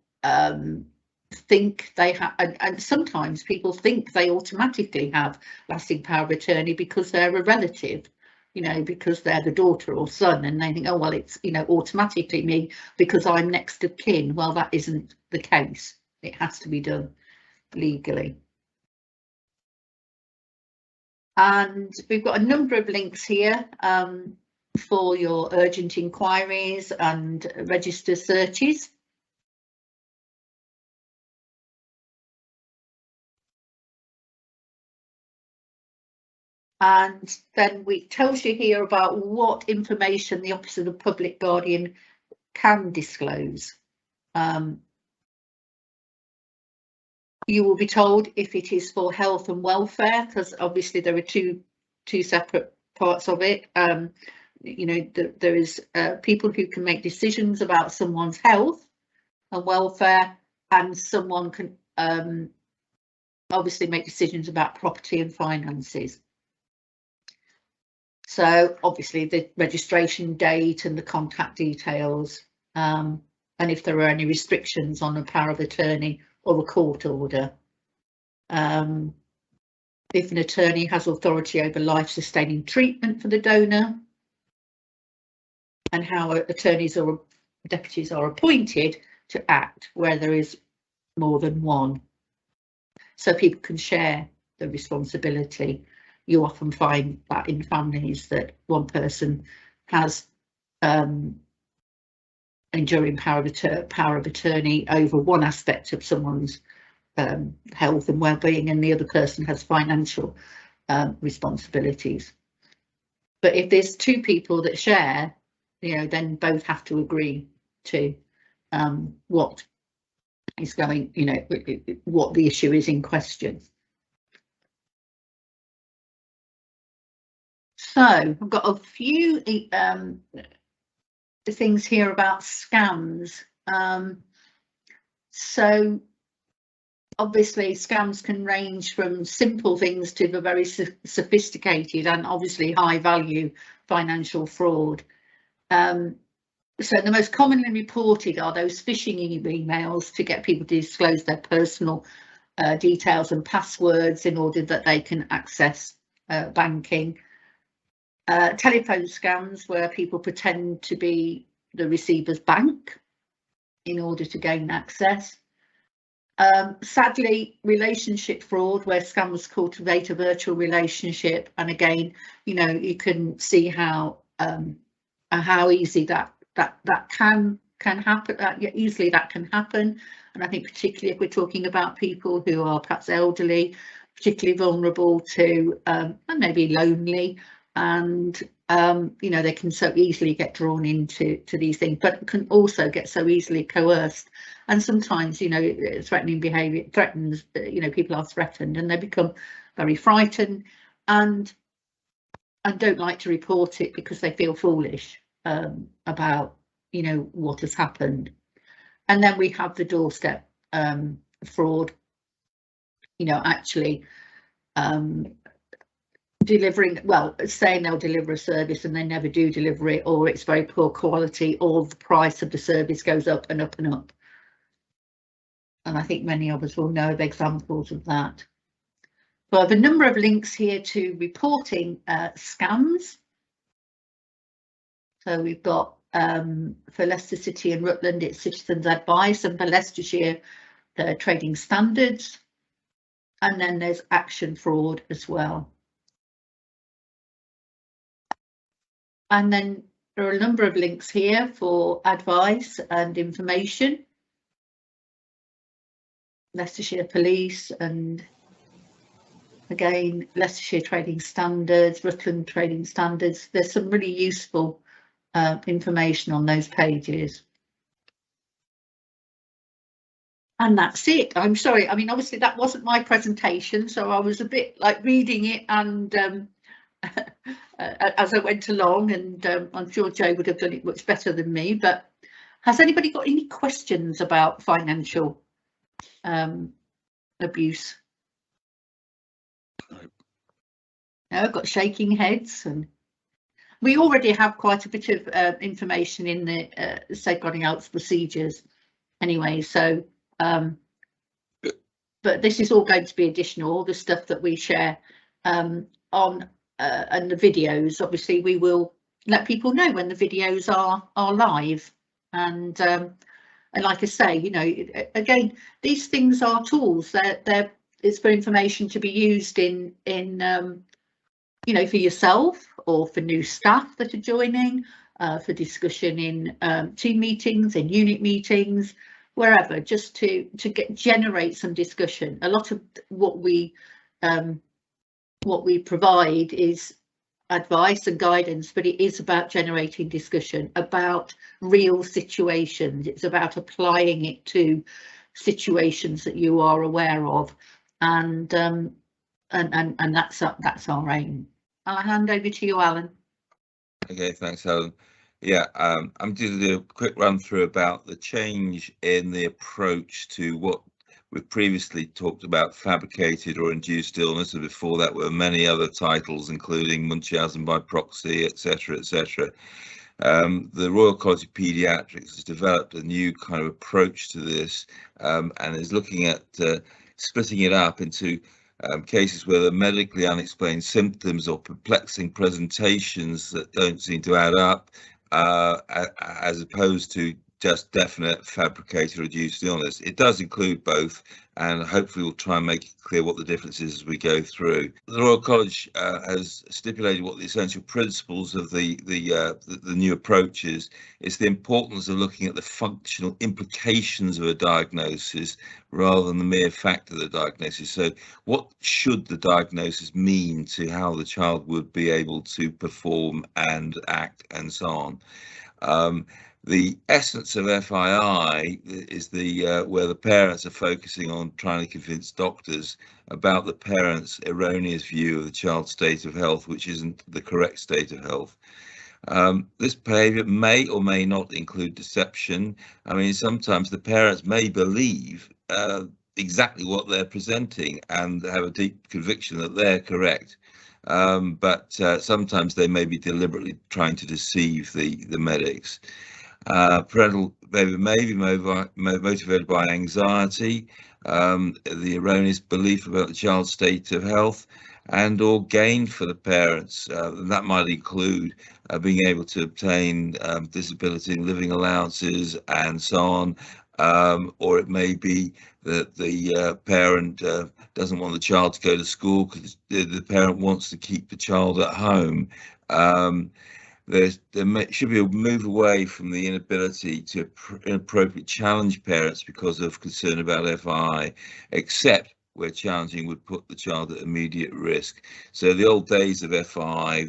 think they have, and sometimes people think they automatically have lasting power of attorney because they're a relative, you know, because they're the daughter or son, and they think, oh well, it's, you know, automatically me because I'm next of kin. Well, that isn't the case. It has to be done legally. And we've got a number of links here for your urgent inquiries and register searches. And then it tells you here about what information the Office of the Public Guardian can disclose. You will be told if it is for health and welfare, because obviously there are two separate parts of it. You know, there is people who can make decisions about someone's health and welfare, and someone can obviously make decisions about property and finances. So obviously the registration date and the contact details, and if there are any restrictions on a power of attorney or a court order. If an attorney has authority over life-sustaining treatment for the donor, and how attorneys or deputies are appointed to act where there is more than one. So people can share the responsibility. You often find that in families that one person has enduring power of attorney over one aspect of someone's health and well-being, and the other person has financial responsibilities. But if there's two people that share, you know, then both have to agree to what is going, you know, what the issue is in question. So I've got a few things here about scams. So obviously scams can range from simple things to the very sophisticated and obviously high value financial fraud. So the most commonly reported are those phishing emails to get people to disclose their personal details and passwords in order that they can access banking. Telephone scams where people pretend to be the receiver's bank. in order to gain access. Sadly, relationship fraud, where scammers cultivate a virtual relationship, and again, you know, you can see how easy that can happen. Easily that can happen, and I think particularly if we're talking about people who are perhaps elderly, particularly vulnerable to and maybe lonely, and you know, they can so easily get drawn into these things, but can also get so easily coerced. And sometimes, you know, threatening behaviour threatens, you know, people are threatened and they become very frightened and don't like to report it because they feel foolish about, you know, what has happened. And then we have the doorstep fraud, you know, actually delivering, well, saying they'll deliver a service and they never do deliver it, or it's very poor quality, or the price of the service goes up and up and up. And I think many of us will know of examples of that. So I have a number of links here to reporting scams. So we've got for Leicester City and Rutland, it's Citizens Advice, and for Leicestershire, the Trading Standards. And then there's Action Fraud as well. And then there are a number of links here for advice and information. Leicestershire Police, and again, Leicestershire Trading Standards, Rutland Trading Standards. There's some really useful information on those pages. And that's it. I'm sorry. I mean, obviously that wasn't my presentation, so I was a bit like reading it and as I went along, and I'm sure Joe would have done it much better than me. But has anybody got any questions about financial abuse? No, I've got shaking heads, and we already have quite a bit of information in the Safeguarding Adults procedures anyway, so but this is all going to be additional, all the stuff that we share on and the videos. Obviously we will let people know when the videos are live, and like I say, you know, again, these things are tools. It's for information to be used in you know, for yourself or for new staff that are joining, for discussion in team meetings, in unit meetings, wherever, just to generate some discussion. A lot of what we provide is advice and guidance, but it is about generating discussion about real situations. It's about applying it to situations that you are aware of, and that's our aim. I'll hand over to you, Alan. Okay, thanks, Helen. Yeah, I'm going to do a quick run through about the change in the approach to what we've previously talked about, fabricated or induced illness, and before that were many other titles, including Munchausen by proxy, etc., etc. The Royal College of Paediatrics has developed a new kind of approach to this, and is looking at splitting it up into cases where there are medically unexplained symptoms or perplexing presentations that don't seem to add up, as opposed to just definite fabricated or reduced illness. It does include both, and hopefully we'll try and make it clear what the difference is as we go through. The Royal College has stipulated what the essential principles of the new approach is. It's the importance of looking at the functional implications of a diagnosis rather than the mere fact of the diagnosis. So what should the diagnosis mean to how the child would be able to perform and act and so on. The essence of FII is where the parents are focusing on trying to convince doctors about the parents' erroneous view of the child's state of health, which isn't the correct state of health. This behaviour may or may not include deception. I mean, sometimes the parents may believe exactly what they're presenting and have a deep conviction that they're correct. But sometimes they may be deliberately trying to deceive the medics. Parental behaviour may be motivated by anxiety, the erroneous belief about the child's state of health, and or gain for the parents. That might include being able to obtain disability and living allowances and so on. Or it may be that the parent doesn't want the child to go to school because the parent wants to keep the child at home. There should be a move away from the inability to inappropriately challenge parents because of concern about FI, except where challenging would put the child at immediate risk. So the old days of FI,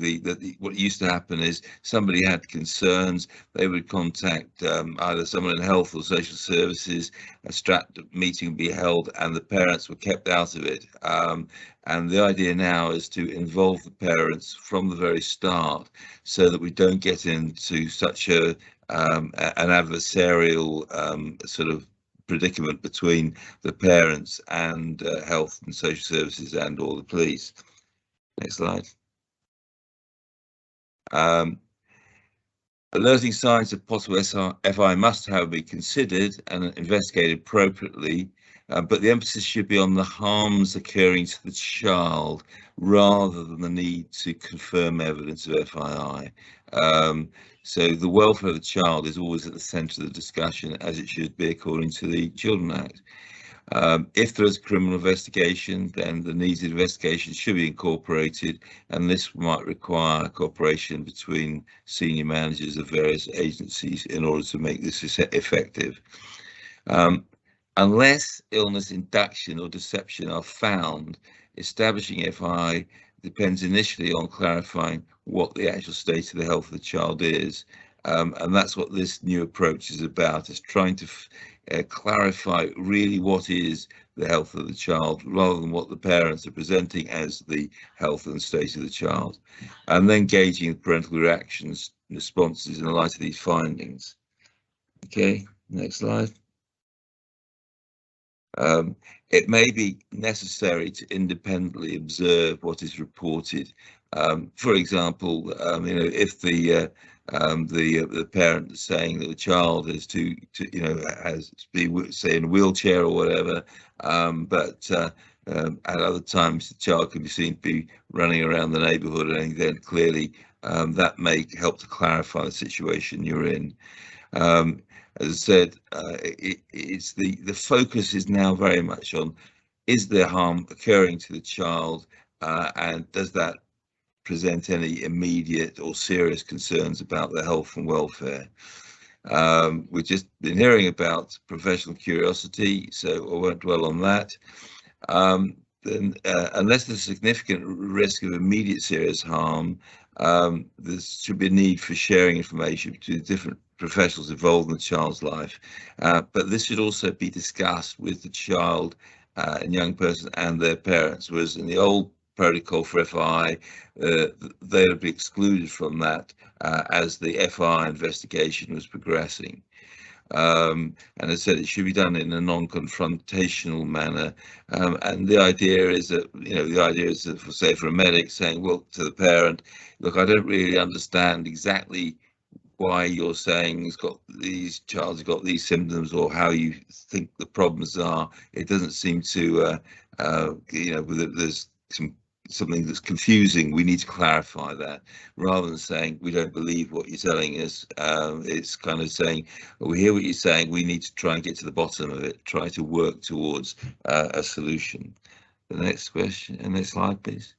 what used to happen is somebody had concerns, they would contact either someone in health or social services, a strat meeting would be held, and the parents were kept out of it. And the idea now is to involve the parents from the very start, so that we don't get into such an adversarial sort of predicament between the parents and health and social services and or the police. Next slide. Alerting signs of possible FI must, however, be considered and investigated appropriately, but the emphasis should be on the harms occurring to the child rather than the need to confirm evidence of FII. So the welfare of the child is always at the centre of the discussion, as it should be according to the Children Act. If there is a criminal investigation, then the needed investigation should be incorporated, and this might require cooperation between senior managers of various agencies in order to make this effective. Unless illness induction or deception are found, establishing FI depends initially on clarifying what the actual state of the health of the child is. And that's what this new approach is about, is trying to clarify really what is the health of the child rather than what the parents are presenting as the health and state of the child, and then gauging parental reactions and responses in the light of these findings. Okay, next slide. It may be necessary to independently observe what is reported. For example, if the parent is saying that the child is has to be, say, in a wheelchair or whatever, but at other times the child can be seen to be running around the neighbourhood, and then clearly that may help to clarify the situation you're in. As I said, it's the focus is now very much on, is there harm occurring to the child, and does that present any immediate or serious concerns about their health and welfare? We've just been hearing about professional curiosity, so I won't dwell on that. Then, unless there's significant risk of immediate serious harm, there should be a need for sharing information between different professionals involved in the child's life. But this should also be discussed with the child and young person and their parents, whereas in the old protocol for FI, they would be excluded from that as the FI investigation was progressing. And as I said, it should be done in a non-confrontational manner. And the idea is that, for, say, for a medic saying, well, to the parent, look, I don't really understand exactly why you're saying child's got these symptoms, or how you think the problems are. It doesn't seem to, there's something that's confusing. We need to clarify that, rather than saying we don't believe what you're telling us. It's kind of saying, well, we hear what you're saying, we need to try and get to the bottom of it, try to work towards a solution. The next question, and next slide, please.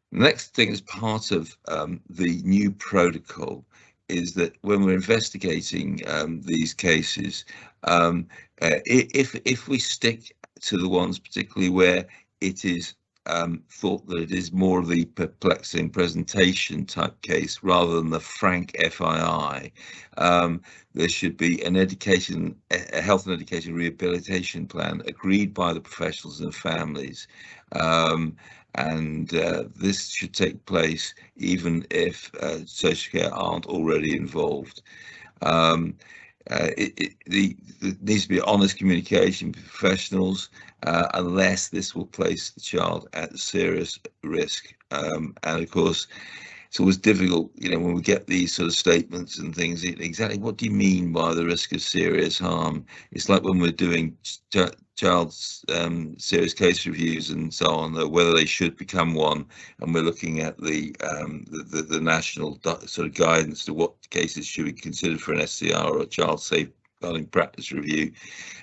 The next thing as part of the new protocol is that when we're investigating these cases, if we stick to the ones particularly where it is thought that it is more of the perplexing presentation type case rather than the frank FII, there should be a health and education rehabilitation plan agreed by the professionals and families. And this should take place even if social care aren't already involved. There needs to be honest communication with professionals, unless this will place the child at serious risk. And of course, it's always difficult, you know, when we get these sort of statements and things, exactly what do you mean by the risk of serious harm? It's like when we're doing child's serious case reviews and so on, whether they should become one, and we're looking at the national sort of guidance to what cases should be considered for an SCR or a child safeguarding practice review,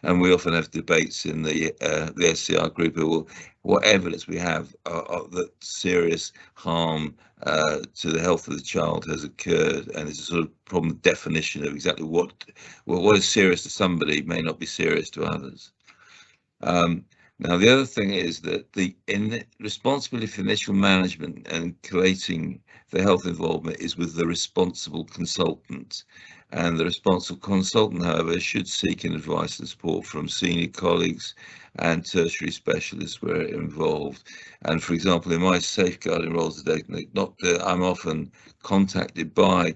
and we often have debates in the SCR group of what evidence we have that serious harm to the health of the child has occurred, and it's a sort of problem definition of exactly what is serious to somebody may not be serious to others. Now, the other thing is that the responsibility for initial management and collating the health involvement is with the responsible consultant. And the responsible consultant, however, should seek advice and support from senior colleagues and tertiary specialists where involved. And for example, in my safeguarding roles today, I'm often contacted by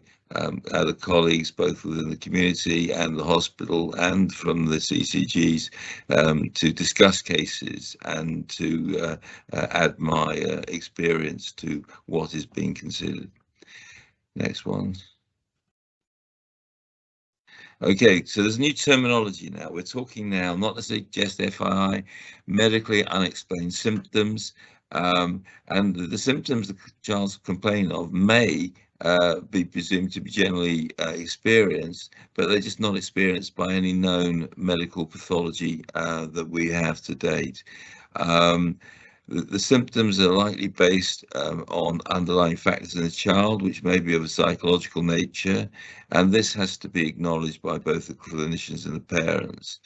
other colleagues, both within the community and the hospital and from the CCGs, to discuss cases and to add my experience to what is being considered. Next one. Okay, so there's new terminology now. We're talking now not necessarily just FII, medically unexplained symptoms, and the symptoms the child's complaining of may be presumed to be generally experienced, but they're just not experienced by any known medical pathology that we have to date. The symptoms are likely based on underlying factors in the child, which may be of a psychological nature, and this has to be acknowledged by both the clinicians and the parents.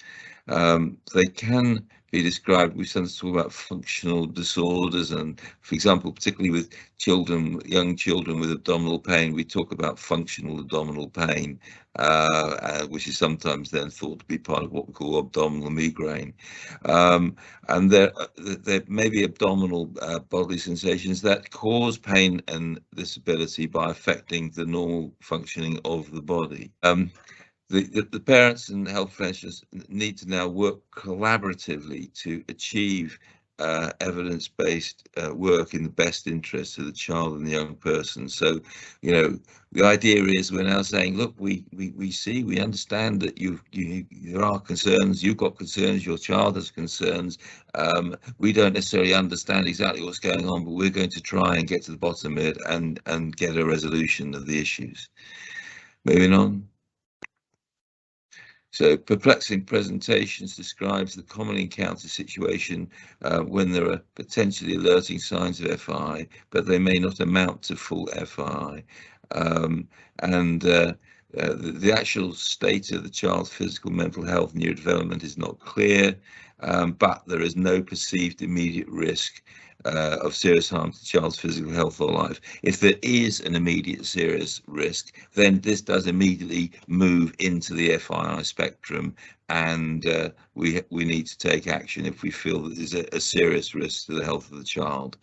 They can be described, we sometimes talk about functional disorders, and for example, particularly with children, young children with abdominal pain, we talk about functional abdominal pain, which is sometimes then thought to be part of what we call abdominal migraine. And there may be abdominal bodily sensations that cause pain and disability by affecting the normal functioning of the body. The parents and health professionals need to now work collaboratively to achieve evidence-based work in the best interest of the child and the young person. So, you know, the idea is we're now saying, look, we understand that there are concerns, you've got concerns, your child has concerns. We don't necessarily understand exactly what's going on, but we're going to try and get to the bottom of it and get a resolution of the issues. Moving on. So perplexing presentations describes the common encounter situation when there are potentially alerting signs of FI, but they may not amount to full FI. The actual state of the child's physical, mental health, neurodevelopment is not clear, but there is no perceived immediate risk of serious harm to the child's physical health or life. If there is an immediate serious risk, then this does immediately move into the FII spectrum, and we need to take action if we feel that there's a serious risk to the health of the child.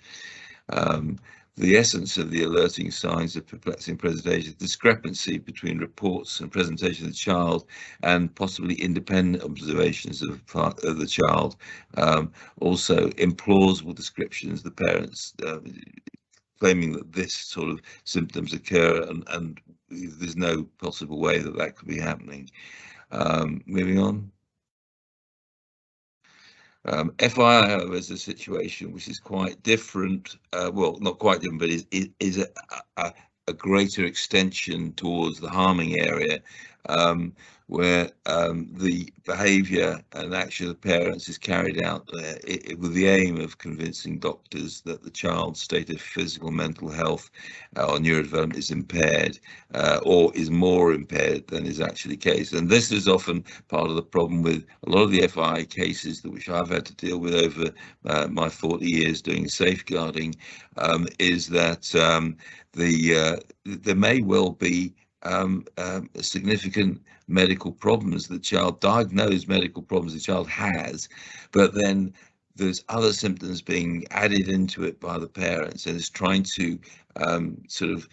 The essence of the alerting signs of perplexing presentation, discrepancy between reports and presentation of the child and possibly independent observations of the child. Also implausible descriptions, the parents claiming that this sort of symptoms occur and there's no possible way that that could be happening. Moving on. FII, however, is a situation which is quite different, well, not quite different, but is a greater extension towards the harming area, where the behaviour and action of the parents is carried out with the aim of convincing doctors that the child's state of physical, mental health or neurodevelopment is impaired, or is more impaired than is actually the case. And this is often part of the problem with a lot of the FI cases which I've had to deal with over my 40 years doing safeguarding, is that there may well be significant medical problems the child, diagnosed medical problems the child has, but then there's other symptoms being added into it by the parents, and it's trying to sort of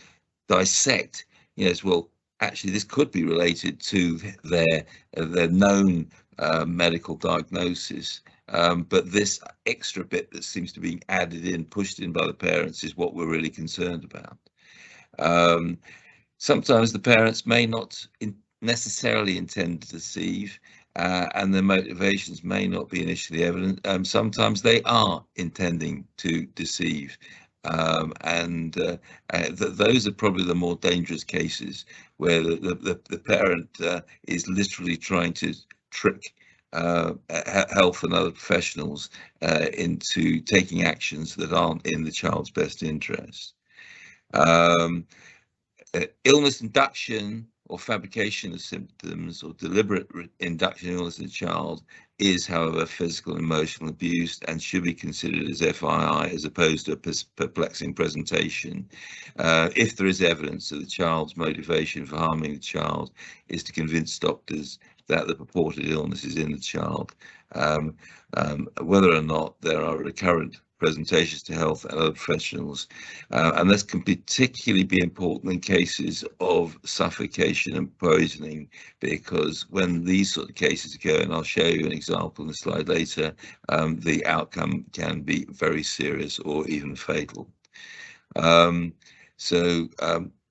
dissect, yes, well, actually this could be related to their known medical diagnosis, but this extra bit that seems to be added in, pushed in by the parents, is what we're really concerned about. Sometimes the parents may not necessarily intend to deceive, and their motivations may not be initially evident. Sometimes they are intending to deceive. Those are probably the more dangerous cases, where the parent is literally trying to trick health and other professionals into taking actions that aren't in the child's best interest. Illness induction or fabrication of symptoms or deliberate induction of illness in a child is, however, physical and emotional abuse and should be considered as FII as opposed to a perplexing presentation. If there is evidence that the child's motivation for harming the child is to convince doctors that the purported illness is in the child, whether or not there are recurrent presentations to health and other professionals, and this can particularly be important in cases of suffocation and poisoning, because when these sort of cases occur, and I'll show you an example in the slide later, the outcome can be very serious or even fatal.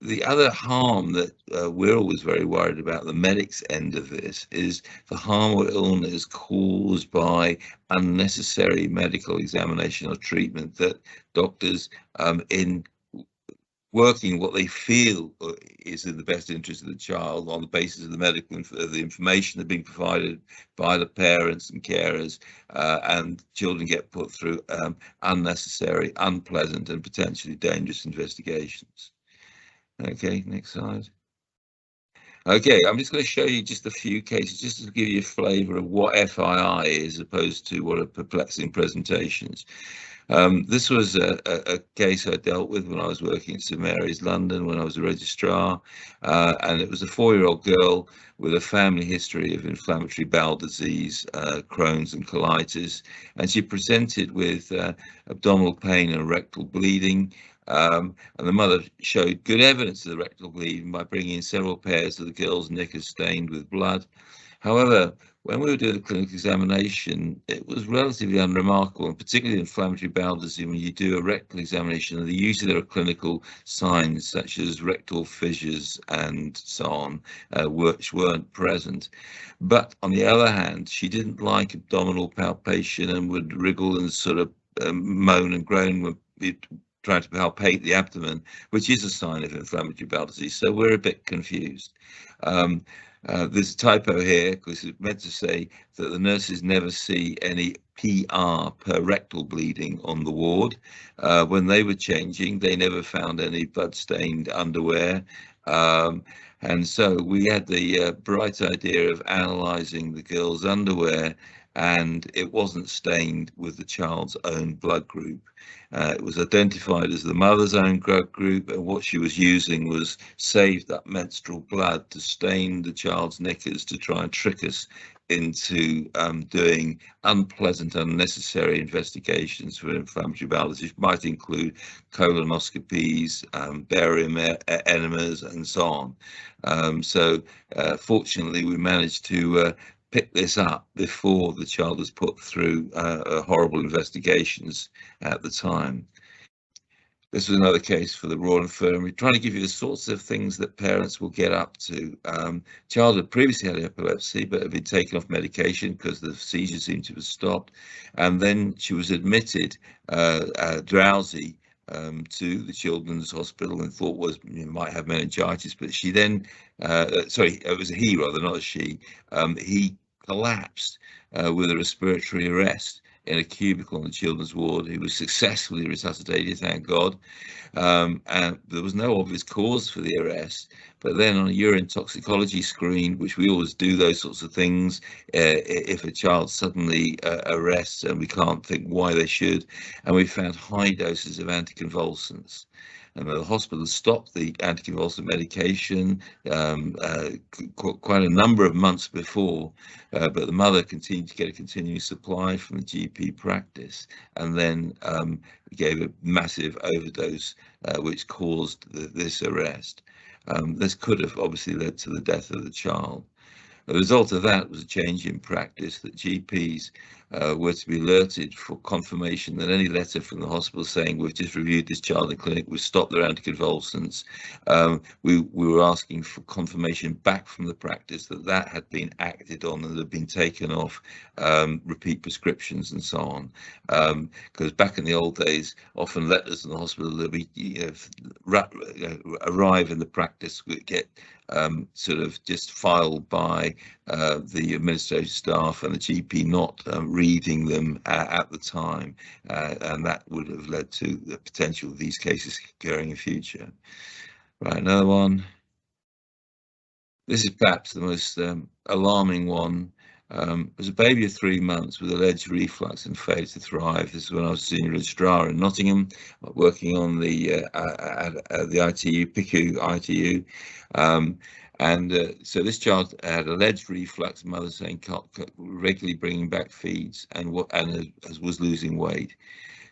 The other harm that we're always very worried about, the medics end of this, is the harm or illness caused by unnecessary medical examination or treatment that doctors, in working what they feel is in the best interest of the child on the basis of the medical the information that being provided by the parents and carers, and children get put through unnecessary, unpleasant and potentially dangerous investigations. Okay, next slide. Okay, I'm just going to show you just a few cases, just to give you a flavour of what FII is, opposed to what are perplexing presentations. This was a case I dealt with when I was working at St Mary's London when I was a registrar, and it was a 4-year-old girl with a family history of inflammatory bowel disease, Crohn's and colitis, and she presented with abdominal pain and rectal bleeding. And the mother showed good evidence of the rectal bleeding by bringing in several pairs of the girl's knickers stained with blood. However, when we were doing the clinical examination, it was relatively unremarkable, and particularly inflammatory bowel disease, when you do a rectal examination, and usually there are clinical signs such as rectal fissures and so on, which weren't present. But on the other hand, she didn't like abdominal palpation and would wriggle and sort of moan and groan when trying to palpate the abdomen, which is a sign of inflammatory bowel disease. So we're a bit confused. There's a typo here because it's meant to say that the nurses never see any PR per rectal bleeding on the ward. When they were changing, they never found any blood-stained underwear. And so we had the bright idea of analysing the girl's underwear, and it wasn't stained with the child's own blood group. It was identified as the mother's own blood group, and what she was using was saved up menstrual blood to stain the child's knickers to try and trick us into doing unpleasant, unnecessary investigations for inflammatory bowel disease, which might include colonoscopies, barium enemas, and so on. Fortunately, we managed to pick this up before the child was put through horrible investigations at the time. This was another case for the Royal Infirmary, trying to give you the sorts of things that parents will get up to. Child had previously had epilepsy, but had been taken off medication because the seizure seemed to have stopped. And then she was admitted drowsy to the Children's Hospital and thought might have meningitis, but she then, sorry, it was a he rather, not a she, he collapsed with a respiratory arrest in a cubicle on the children's ward. He was successfully resuscitated, thank God, and there was no obvious cause for the arrest. But then on a urine toxicology screen, which we always do those sorts of things if a child suddenly arrests and we can't think why they should, and we found high doses of anticonvulsants. And the hospital stopped the anticonvulsant medication quite a number of months before, but the mother continued to get a continuing supply from the GP practice, and then gave a massive overdose, which caused this arrest. This could have obviously led to the death of the child. The result of that was a change in practice, that GPs were to be alerted for confirmation that any letter from the hospital saying we've just reviewed this child in clinic, we've stopped their anticonvulsants, we were asking for confirmation back from the practice that that had been acted on and had been taken off repeat prescriptions and so on. Because back in the old days, often letters in the hospital that be arrive in the practice would get sort of just filed by the administrative staff and the GP not reading them at the time, and that would have led to the potential of these cases occurring in future. Right, another one. This is perhaps the most alarming one. As a baby of 3 months with alleged reflux and failure to thrive. This is when I was senior registrar in Nottingham, working on the ITU, PICU ITU. So this child had alleged reflux, mother saying regularly bringing back feeds and was losing weight.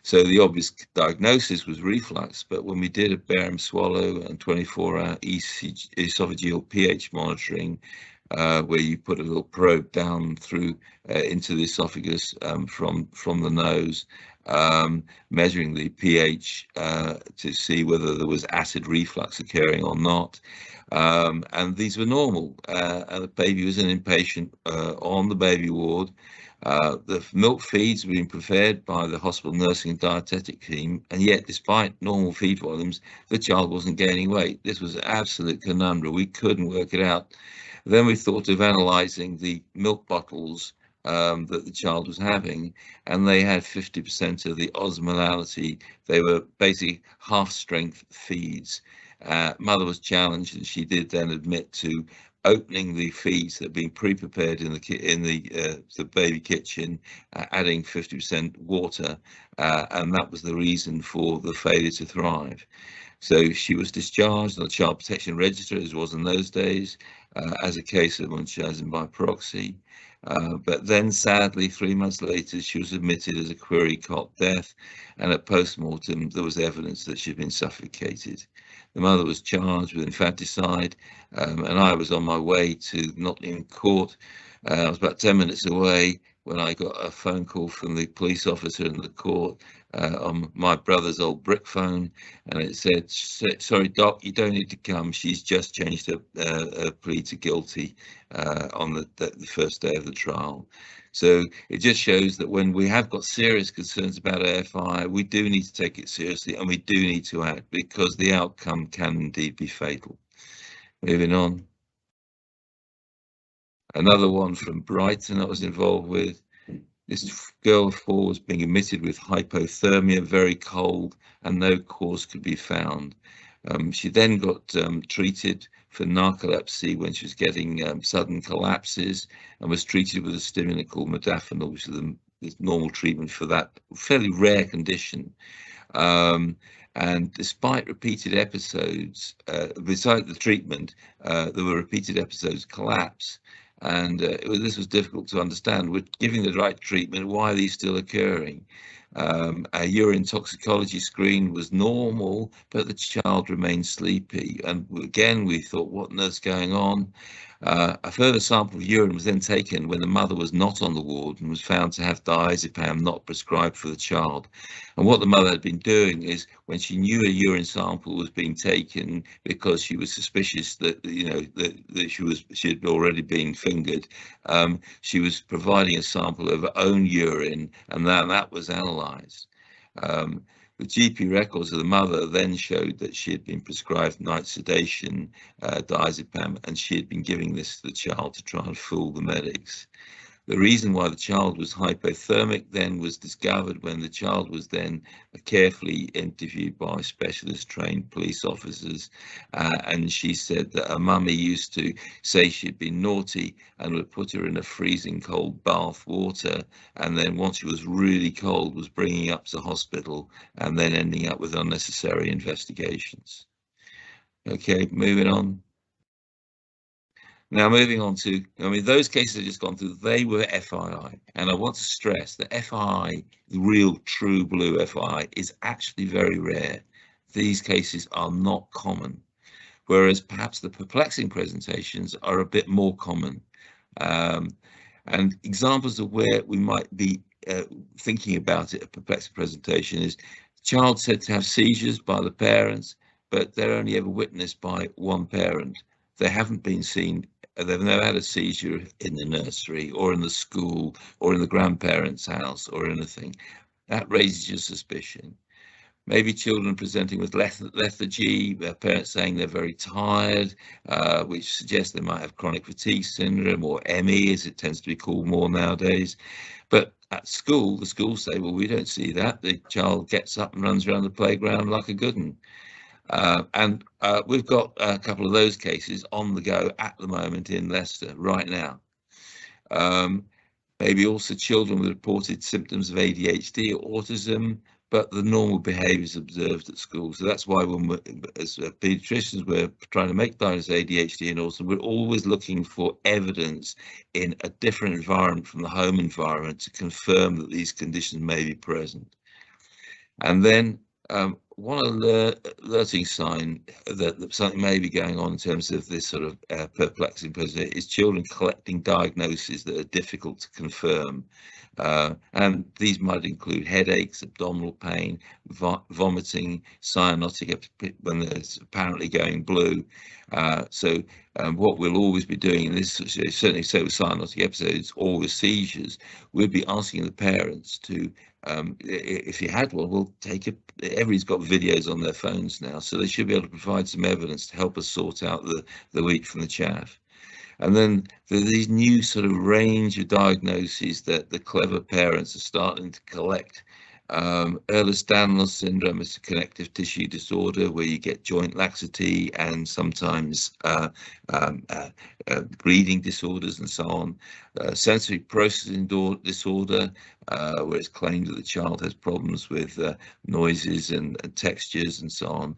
So the obvious diagnosis was reflux, but when we did a barium swallow and 24-hour esophageal pH monitoring, where you put a little probe down through into the esophagus from the nose, measuring the pH to see whether there was acid reflux occurring or not. And these were normal, and the baby was an inpatient on the baby ward. The milk feeds were being prepared by the hospital nursing and dietetic team, and yet despite normal feed volumes, the child wasn't gaining weight. This was an absolute conundrum. We couldn't work it out. Then we thought of analysing the milk bottles that the child was having, and they had 50% of the osmolality. They were basically half-strength feeds. Mother was challenged, and she did then admit to opening the feeds that had been pre-prepared in the baby kitchen, adding 50% water, and that was the reason for the failure to thrive. So she was discharged on the child protection register, as was in those days, as a case of Munchausen by proxy. But then, sadly, 3 months later, she was admitted as a query cot death, and at post-mortem, there was evidence that she'd been suffocated. The mother was charged with infanticide, and I was on my way to Nottingham Court. I was about 10 minutes away when I got a phone call from the police officer in the court on my brother's old brick phone, and it said, "Sorry, Doc, you don't need to come. She's just changed her plea to guilty on the first day of the trial." So it just shows that when we have got serious concerns about AFI, we do need to take it seriously, and we do need to act, because the outcome can indeed be fatal. Moving on. Another one from Brighton I was involved with. This girl of 4 was being admitted with hypothermia, very cold, and no cause could be found. She then got treated for narcolepsy when she was getting sudden collapses, and was treated with a stimulant called modafinil, which is the normal treatment for that fairly rare condition. And despite repeated episodes, beside the treatment, there were repeated episodes of collapse. And this was difficult to understand. We're giving the right treatment. Why are these still occurring? A urine toxicology screen was normal, but the child remained sleepy. And again, we thought, what on earth's going on? A further sample of urine was then taken when the mother was not on the ward and was found to have diazepam not prescribed for the child. And what the mother had been doing is, when she knew a urine sample was being taken because she was suspicious that that she had already been fingered, she was providing a sample of her own urine, and that was analysed. The GP records of the mother then showed that she had been prescribed night sedation, diazepam, and she had been giving this to the child to try and fool the medics. The reason why the child was hypothermic then was discovered when the child was then carefully interviewed by specialist trained police officers, and she said that her mummy used to say she'd been naughty and would put her in a freezing cold bath water, and then once she was really cold was bringing up to hospital and then ending up with unnecessary investigations. Okay, moving on. Now, moving on to, those cases I've just gone through, they were FII. And I want to stress that FII, the real true blue FII, is actually very rare. These cases are not common, whereas perhaps the perplexing presentations are a bit more common. And examples of where we might be thinking about it, a perplexing presentation, is child said to have seizures by the parents, but they're only ever witnessed by one parent. They haven't been seen, they've never had a seizure in the nursery or in the school or in the grandparents' house or anything. That raises your suspicion. Maybe children presenting with lethargy, their parents saying they're very tired, which suggests they might have chronic fatigue syndrome, or ME, as it tends to be called more nowadays. But at school, the schools say, well, we don't see that. The child gets up and runs around the playground like a good one. We've got a couple of those cases on the go at the moment in Leicester right now. Maybe also children with reported symptoms of ADHD or autism, but the normal behaviour is observed at school. So that's why when we're, as paediatricians, we're trying to make diagnose ADHD and autism, we're always looking for evidence in a different environment from the home environment to confirm that these conditions may be present. And then one alerting sign that something may be going on in terms of this sort of perplexing presentation is children collecting diagnoses that are difficult to confirm. And these might include headaches, abdominal pain, vomiting, cyanotic when it's apparently going blue. What we'll always be doing in this, certainly say with cyanotic episodes or with seizures, we'll be asking the parents to, if you had one, we'll take it. Everybody's got videos on their phones now, so they should be able to provide some evidence to help us sort out the wheat from the chaff. And then these new sort of range of diagnoses that the clever parents are starting to collect. Ehlers-Danlos syndrome is a connective tissue disorder where you get joint laxity and sometimes bleeding disorders and so on. Sensory processing disorder, where it's claimed that the child has problems with noises and textures and so on.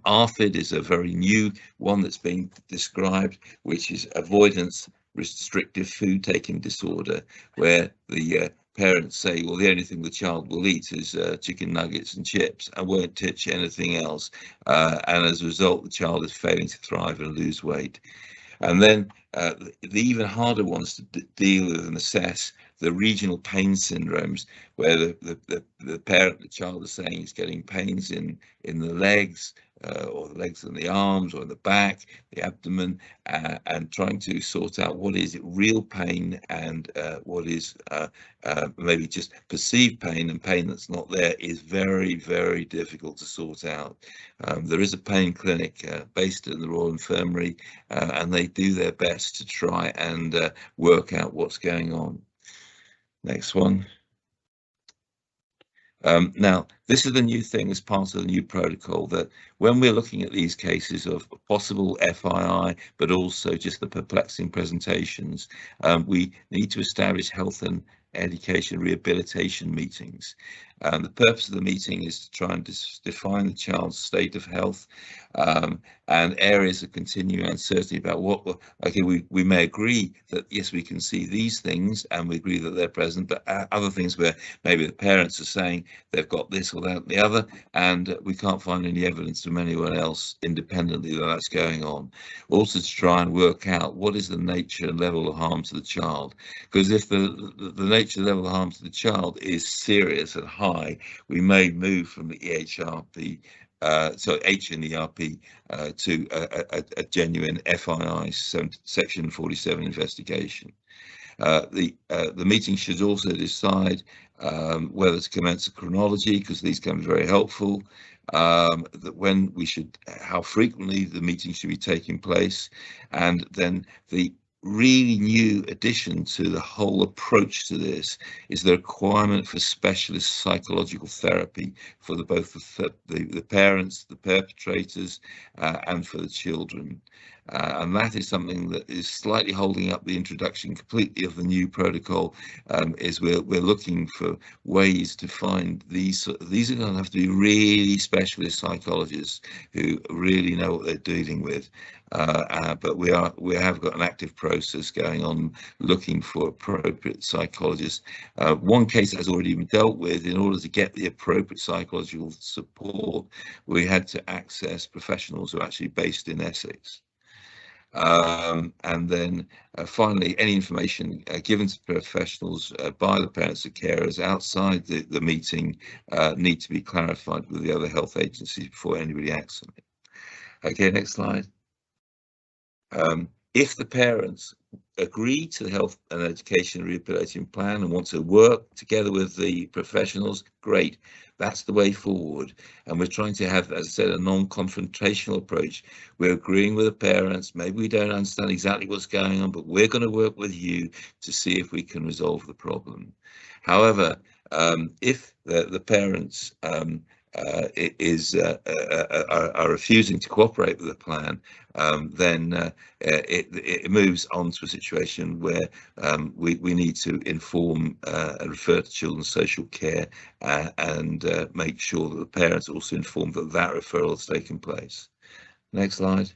ARFID is a very new one that's been described, which is avoidance restrictive food taking disorder, where the parents say, well, the only thing the child will eat is chicken nuggets and chips and won't touch anything else. And as a result, the child is failing to thrive and lose weight. And then the even harder ones to deal with and assess, the regional pain syndromes, where the parent, the child is saying is getting pains in the legs, or the legs and the arms, or the back, the abdomen, and trying to sort out what is real pain and what is maybe just perceived pain, and pain that's not there is very, very difficult to sort out. There is a pain clinic based in the Royal Infirmary, and they do their best to try and work out what's going on. Next one. Now, this is the new thing as part of the new protocol, that when we're looking at these cases of possible FII, but also just the perplexing presentations, we need to establish health and education rehabilitation meetings. The purpose of the meeting is to try and define the child's state of health and areas of continuing uncertainty about what, okay, we may agree that yes, we can see these things and we agree that they're present, but other things where maybe the parents are saying they've got this or that and the other, and we can't find any evidence from anyone else independently that that's going on. Also to try and work out what is the nature and level of harm to the child, because if the nature and level of harm to the child is serious and high, we may move from the EHRP, H in the ERP, to a genuine FII Section 47 investigation. The meeting should also decide whether to commence a chronology, because these can be very helpful. That when we should, how frequently the meeting should be taking place, and then the really new addition to the whole approach to this is the requirement for specialist psychological therapy for both the parents, the perpetrators, and for the children. And that is something that is slightly holding up the introduction completely of the new protocol. Is we're looking for ways to find these are going to have to be really specialist psychologists who really know what they're dealing with. But we have got an active process going on looking for appropriate psychologists. One case has already been dealt with. In order to get the appropriate psychological support, we had to access professionals who are actually based in Essex. And then finally, any information given to professionals by the parents or carers outside the meeting need to be clarified with the other health agencies before anybody acts on it. Okay, next slide. If the parents agree to the health and education rehabilitation plan and want to work together with the professionals, great. That's the way forward. And we're trying to have, as I said, a non-confrontational approach. We're agreeing with the parents. Maybe we don't understand exactly what's going on, but we're going to work with you to see if we can resolve the problem. However, if the parents are refusing to cooperate with the plan, then it moves on to a situation where we need to inform and refer to children's social care and make sure that the parents are also informed that that referral has taken place. Next slide.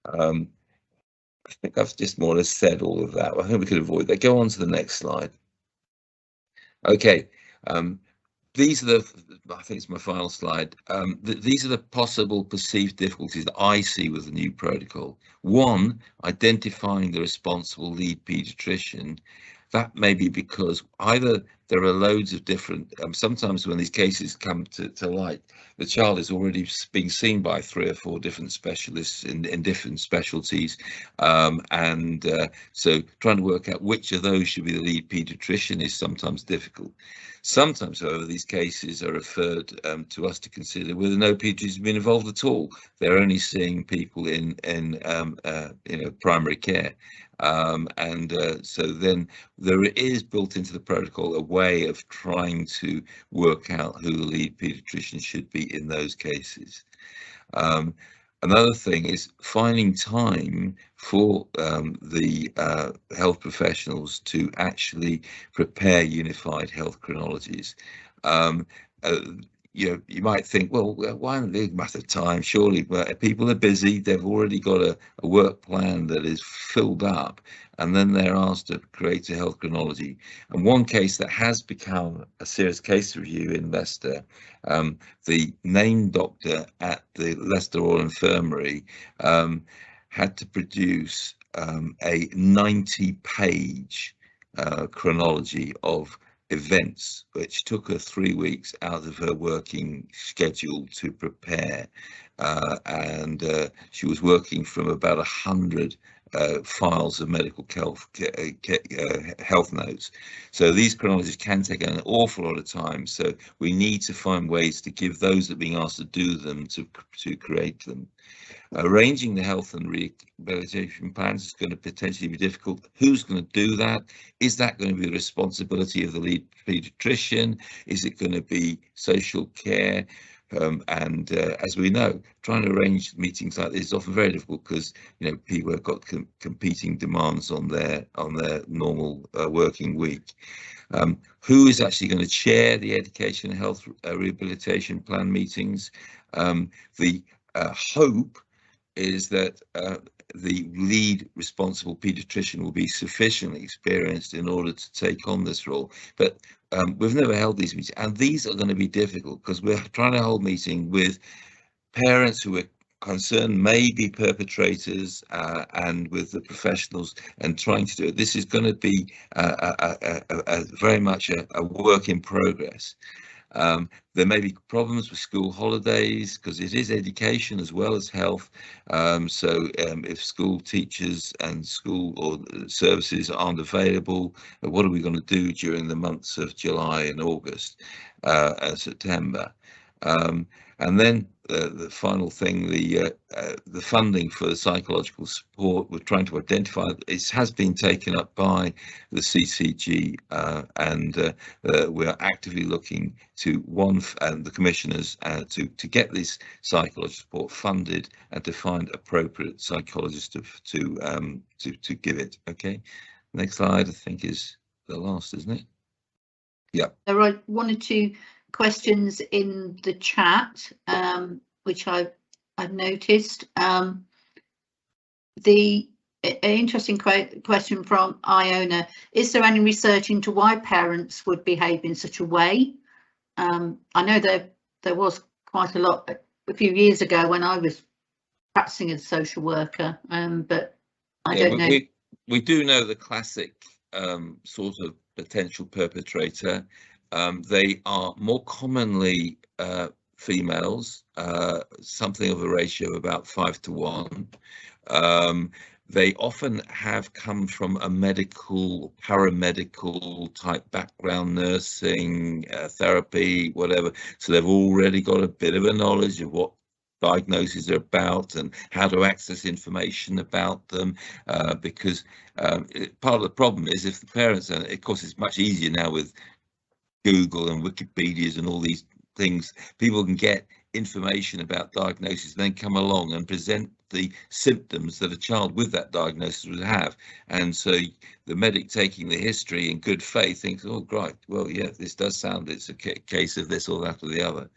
I think I've just more or less said all of that. I think we could avoid that. Go on to the next slide. Okay. These are I think it's my final slide. These are the possible perceived difficulties that I see with the new protocol. One, identifying the responsible lead paediatrician. That may be because either there are loads of different, sometimes when these cases come to light, the child is already being seen by 3 or 4 different specialists in different specialties. So trying to work out which of those should be the lead paediatrician is sometimes difficult. Sometimes, however, these cases are referred to us to consider whether no paediatrician has been involved at all. They're only seeing people in primary care. So then there is built into the protocol a way of trying to work out who the lead paediatrician should be in those cases. Another thing is finding time for the health professionals to actually prepare unified health chronologies. You might think, well, why isn't it a matter of time? Surely, but people are busy. They've already got a work plan that is filled up, and then they're asked to create a health chronology. And one case that has become a serious case review in Leicester, the named doctor at the Leicester Royal Infirmary had to produce a 90-page chronology of events, which took her 3 weeks out of her working schedule to prepare, and she was working from about 100 files of medical health notes. So these chronologies can take an awful lot of time, so we need to find ways to give those that are being asked to do them to create them. Arranging the health and rehabilitation plans is going to potentially be difficult. Who's going to do that? Is that going to be the responsibility of the lead paediatrician? Is it going to be social care? As we know, trying to arrange meetings like this is often very difficult because people have got competing demands on their normal working week. Who is actually going to chair the education and health rehabilitation plan meetings? The hope is that the lead responsible paediatrician will be sufficiently experienced in order to take on this role. But we've never held these meetings, and these are going to be difficult because we're trying to hold meetings with parents who are concerned may be perpetrators and with the professionals and trying to do it. This is going to be very much a work in progress. There may be problems with school holidays because it is education as well as health. If school teachers and school or services aren't available, what are we going to do during the months of July and August and September? And then the final thing, the funding for psychological support, we're trying to identify. It has been taken up by the CCG, and we are actively looking to and the commissioners to get this psychological support funded and to find appropriate psychologists to give it. Okay, next slide I think is the last, isn't it? Yeah. There are 1 or 2 questions in the chat, which I've noticed. The interesting question from Iona: is there any research into why parents would behave in such a way? I know there was quite a lot a few years ago when I was practicing as a social worker, but I don't know. We do know the classic sort of potential perpetrator. They are more commonly females, something of a ratio of about 5 to 1. They often have come from a medical, paramedical type background, nursing, therapy, whatever. So they've already got a bit of a knowledge of what diagnoses are about and how to access information about them, because part of the problem is if the parents, and of course it's much easier now with Google and Wikipedias and all these things, people can get information about diagnosis and then come along and present the symptoms that a child with that diagnosis would have. And so the medic taking the history in good faith thinks, oh, right, well, yeah, this does sound it's a case of this or that or the other.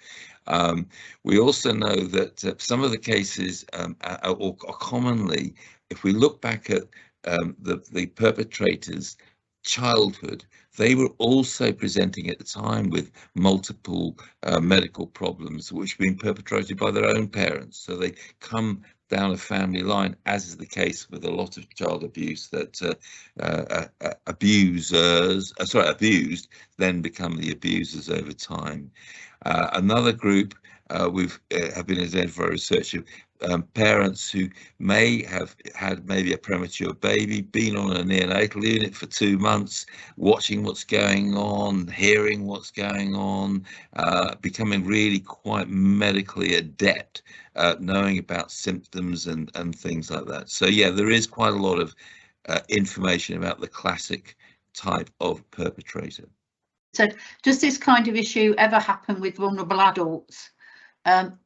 We also know that some of the cases are commonly, if we look back at the perpetrators' childhood, they were also presenting at the time with multiple medical problems which have been perpetrated by their own parents. So they come down a family line, as is the case with a lot of child abuse, that abused then become the abusers over time. Another group have been identified by research of parents who may have had maybe a premature baby, been on a neonatal unit for 2 months, watching what's going on, hearing what's going on, becoming really quite medically adept, knowing about symptoms and things like that. So yeah, there is quite a lot of information about the classic type of perpetrator. So does this kind of issue ever happen with vulnerable adults?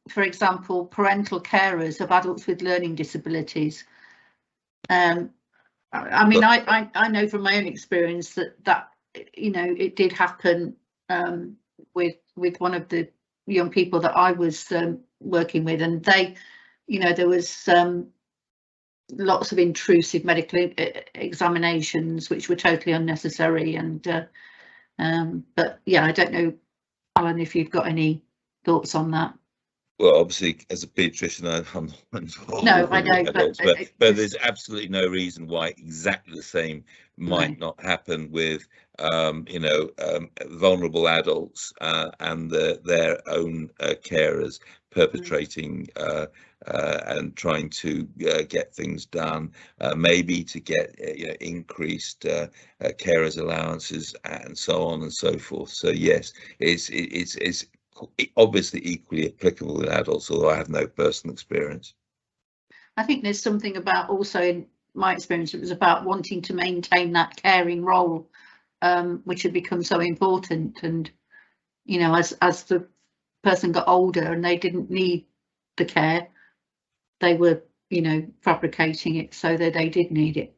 For example, parental carers of adults with learning disabilities. I mean, I know from my own experience that you know, it did happen with one of the young people that I was working with, and they, you know, there was lots of intrusive medical examinations which were totally unnecessary, and but yeah, I don't know, Alan, if you've got any thoughts on that. Well, obviously, as a paediatrician, I'm not involved. No, I know, adults, but there's absolutely no reason why exactly the same might not happen with, you know, vulnerable adults and their own carers perpetrating and trying to get things done, maybe to get you know, increased carers allowances and so on and so forth. So yes, it's obviously equally applicable in adults, although I have no personal experience. I think there's something about, also in my experience, it was about wanting to maintain that caring role, which had become so important. And you know, as the person got older and they didn't need the care, they were, you know, fabricating it so that they did need it.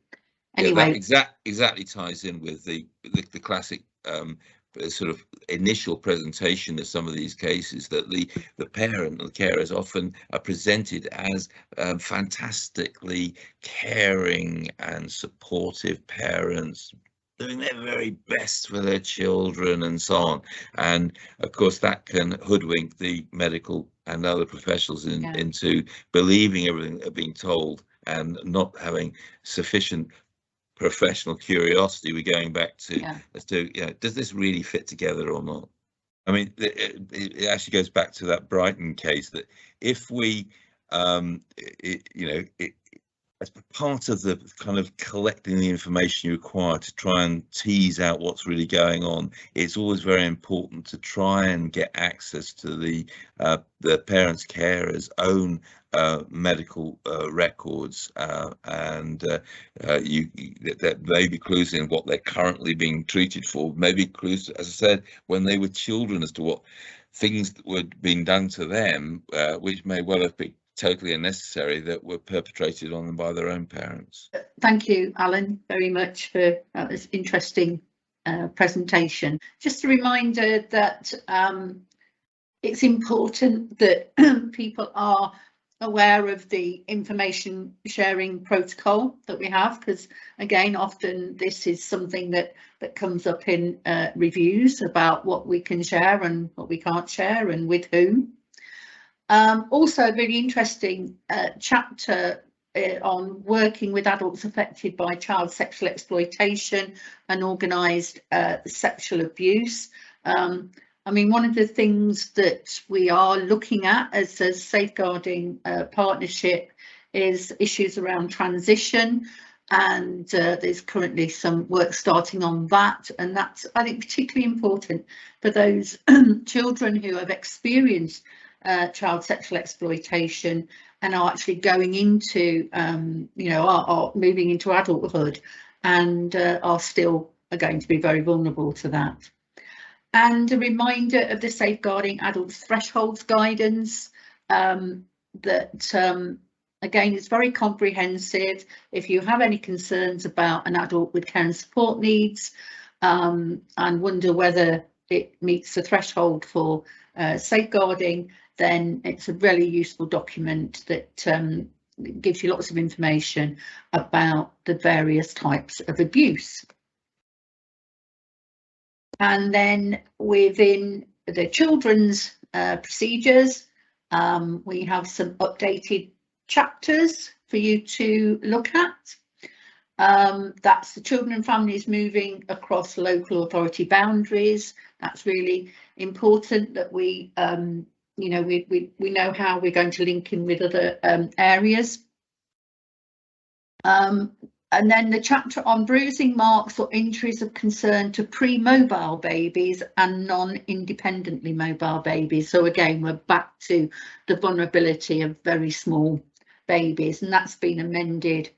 Anyway, yeah, that exactly ties in with the classic sort of initial presentation of some of these cases, that the parent and the carers often are presented as fantastically caring and supportive parents, doing their very best for their children and so on. And of course that can hoodwink the medical and other professionals into believing everything they're being told and not having sufficient professional curiosity. We're going back to as to, you know, does this really fit together or not? I mean, it actually goes back to that Brighton case, that if we you know, as part of the kind of collecting the information you require to try and tease out what's really going on, it's always very important to try and get access to the parents' carers' own medical records, and that may be clues in what they're currently being treated for, maybe clues, as I said, when they were children, as to what things that were being done to them, which may well have been totally unnecessary, that were perpetrated on them by their own parents. Thank you, Alan, very much for this interesting presentation. Just a reminder that it's important that people are aware of the information sharing protocol that we have, because again, often this is something that comes up in reviews about what we can share and what we can't share and with whom. Also a really interesting chapter on working with adults affected by child sexual exploitation and organised sexual abuse. I mean, one of the things that we are looking at as a safeguarding partnership is issues around transition, and there's currently some work starting on that, and that's, I think, particularly important for those children who have experienced child sexual exploitation and are actually going into, you know, are moving into adulthood and are still going to be very vulnerable to that. And a reminder of the Safeguarding Adults Thresholds guidance that again is very comprehensive. If you have any concerns about an adult with care and support needs and wonder whether it meets the threshold for safeguarding, then it's a really useful document that gives you lots of information about the various types of abuse. And then within the children's procedures, we have some updated chapters for you to look at. That's the children and families moving across local authority boundaries. That's really important that we, you know, we know how we're going to link in with other areas. And then the chapter on bruising marks or injuries of concern to pre-mobile babies and non-independently mobile babies. So again, we're back to the vulnerability of very small babies, and that's been amended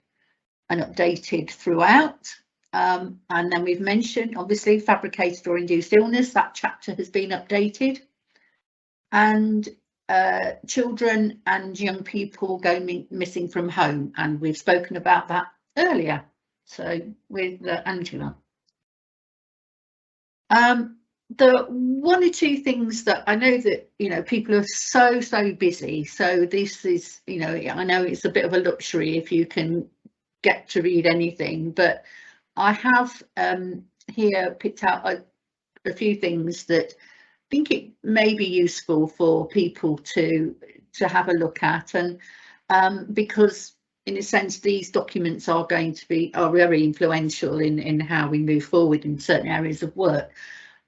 and updated throughout. And then we've mentioned, obviously, fabricated or induced illness. That chapter has been updated. And children and young people going missing from home, and we've spoken about that earlier, so with Angela. The one or two things that I know that, you know, people are so busy, so this is, you know, I know it's a bit of a luxury if you can get to read anything, but I have here picked out a few things that I think it may be useful for people to have a look at, and because in a sense these documents are going to be very influential in how we move forward in certain areas of work.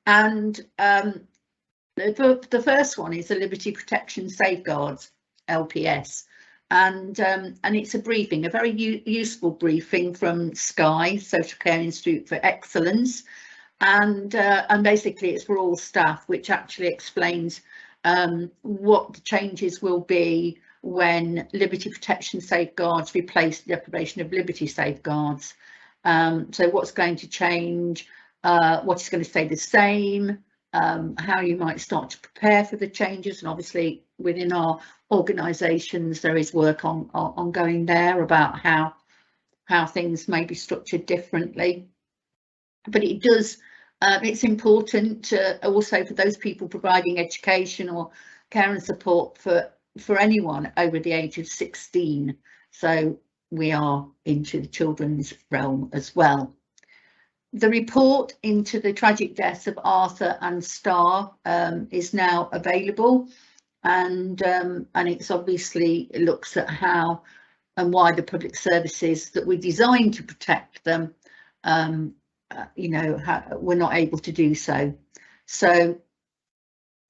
And the first one is the Liberty Protection Safeguards, LPS, and it's a briefing, a very useful briefing from SCI, Social Care Institute for Excellence, and basically it's for all staff, which actually explains what the changes will be when Liberty Protection Safeguards replace the deprivation of liberty safeguards. So what's going to change, what is going to stay the same, how you might start to prepare for the changes, and obviously within our organisations there is work ongoing there about how things may be structured differently. But it does, it's important to also for those people providing education or care and support for anyone over the age of 16. So we are into the children's realm as well. The report into the tragic deaths of Arthur and Star is now available, and it's obviously, it looks at how and why the public services that we designed to protect them, you know, we're not able to do so. So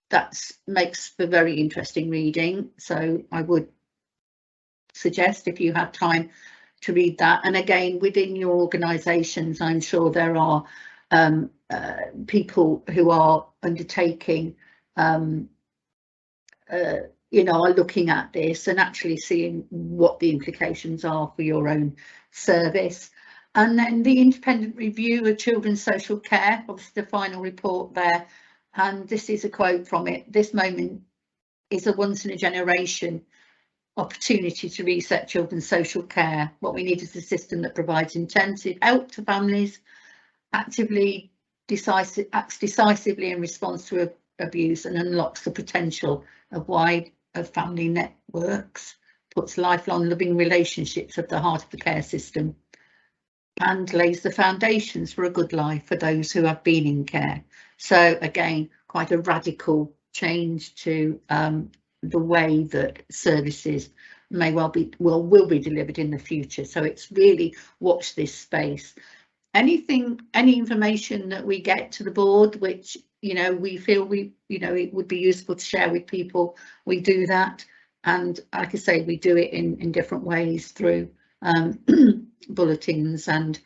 that makes for very interesting reading. So I would suggest, if you have time, to read that. And again, within your organisations, I'm sure there are people who are undertaking, you know, are looking at this and actually seeing what the implications are for your own service. And then the independent review of children's social care, obviously the final report there. And this is a quote from it: "This moment is a once in a generation opportunity to reset children's social care. What we need is a system that provides intensive help to families, acts decisively in response to abuse, and unlocks the potential of family networks, puts lifelong loving relationships at the heart of the care system, and lays the foundations for a good life for those who have been in care." So again, quite a radical change to the way that services may well be will be delivered in the future. So it's really watch this space. Any information that we get to the board, which we feel it would be useful to share with people, we do that. And like I say, we do it in different ways through bulletins and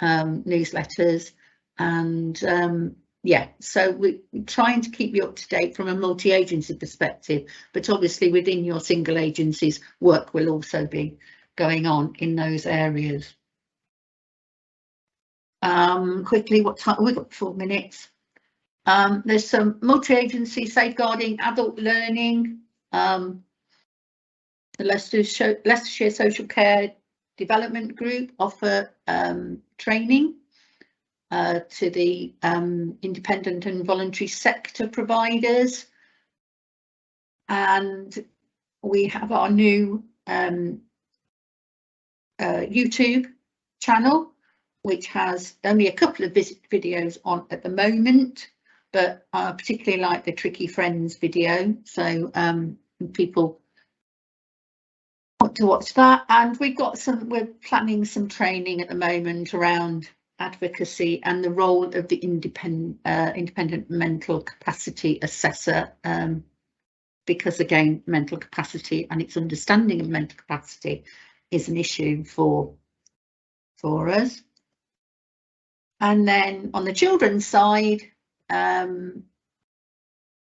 newsletters, and yeah, so we're trying to keep you up to date from a multi-agency perspective, but obviously within your single agencies, work will also be going on in those areas. Quickly, what time? We've got 4 minutes. There's some multi-agency safeguarding adult learning. The Leicestershire Social Care Development Group offer training to the independent and voluntary sector providers, and we have our new YouTube channel, which has only a couple of videos on at the moment, but I particularly like the Tricky Friends video, so people want to watch that. And we're planning some training at the moment around advocacy and the role of the independent mental capacity assessor, because again, mental capacity and its understanding of mental capacity is an issue for us. And then on the children's side,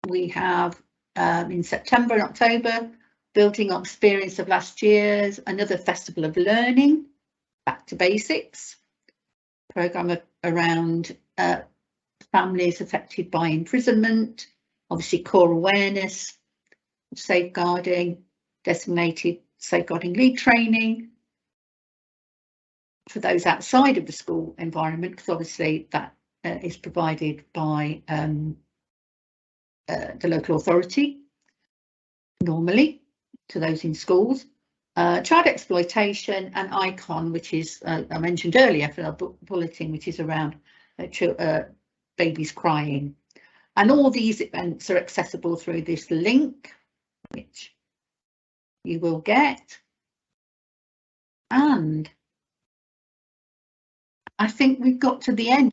we have in September and October, building on experience of last year's, another festival of learning, back to basics, programme around families affected by imprisonment, obviously core awareness, safeguarding, designated safeguarding lead training for those outside of the school environment, because obviously that is provided by the local authority normally to those in schools. Child exploitation and ICON, which is I mentioned earlier for our bulletin, which is around babies crying. And all these events are accessible through this link, which you will get. And I think we've got to the end.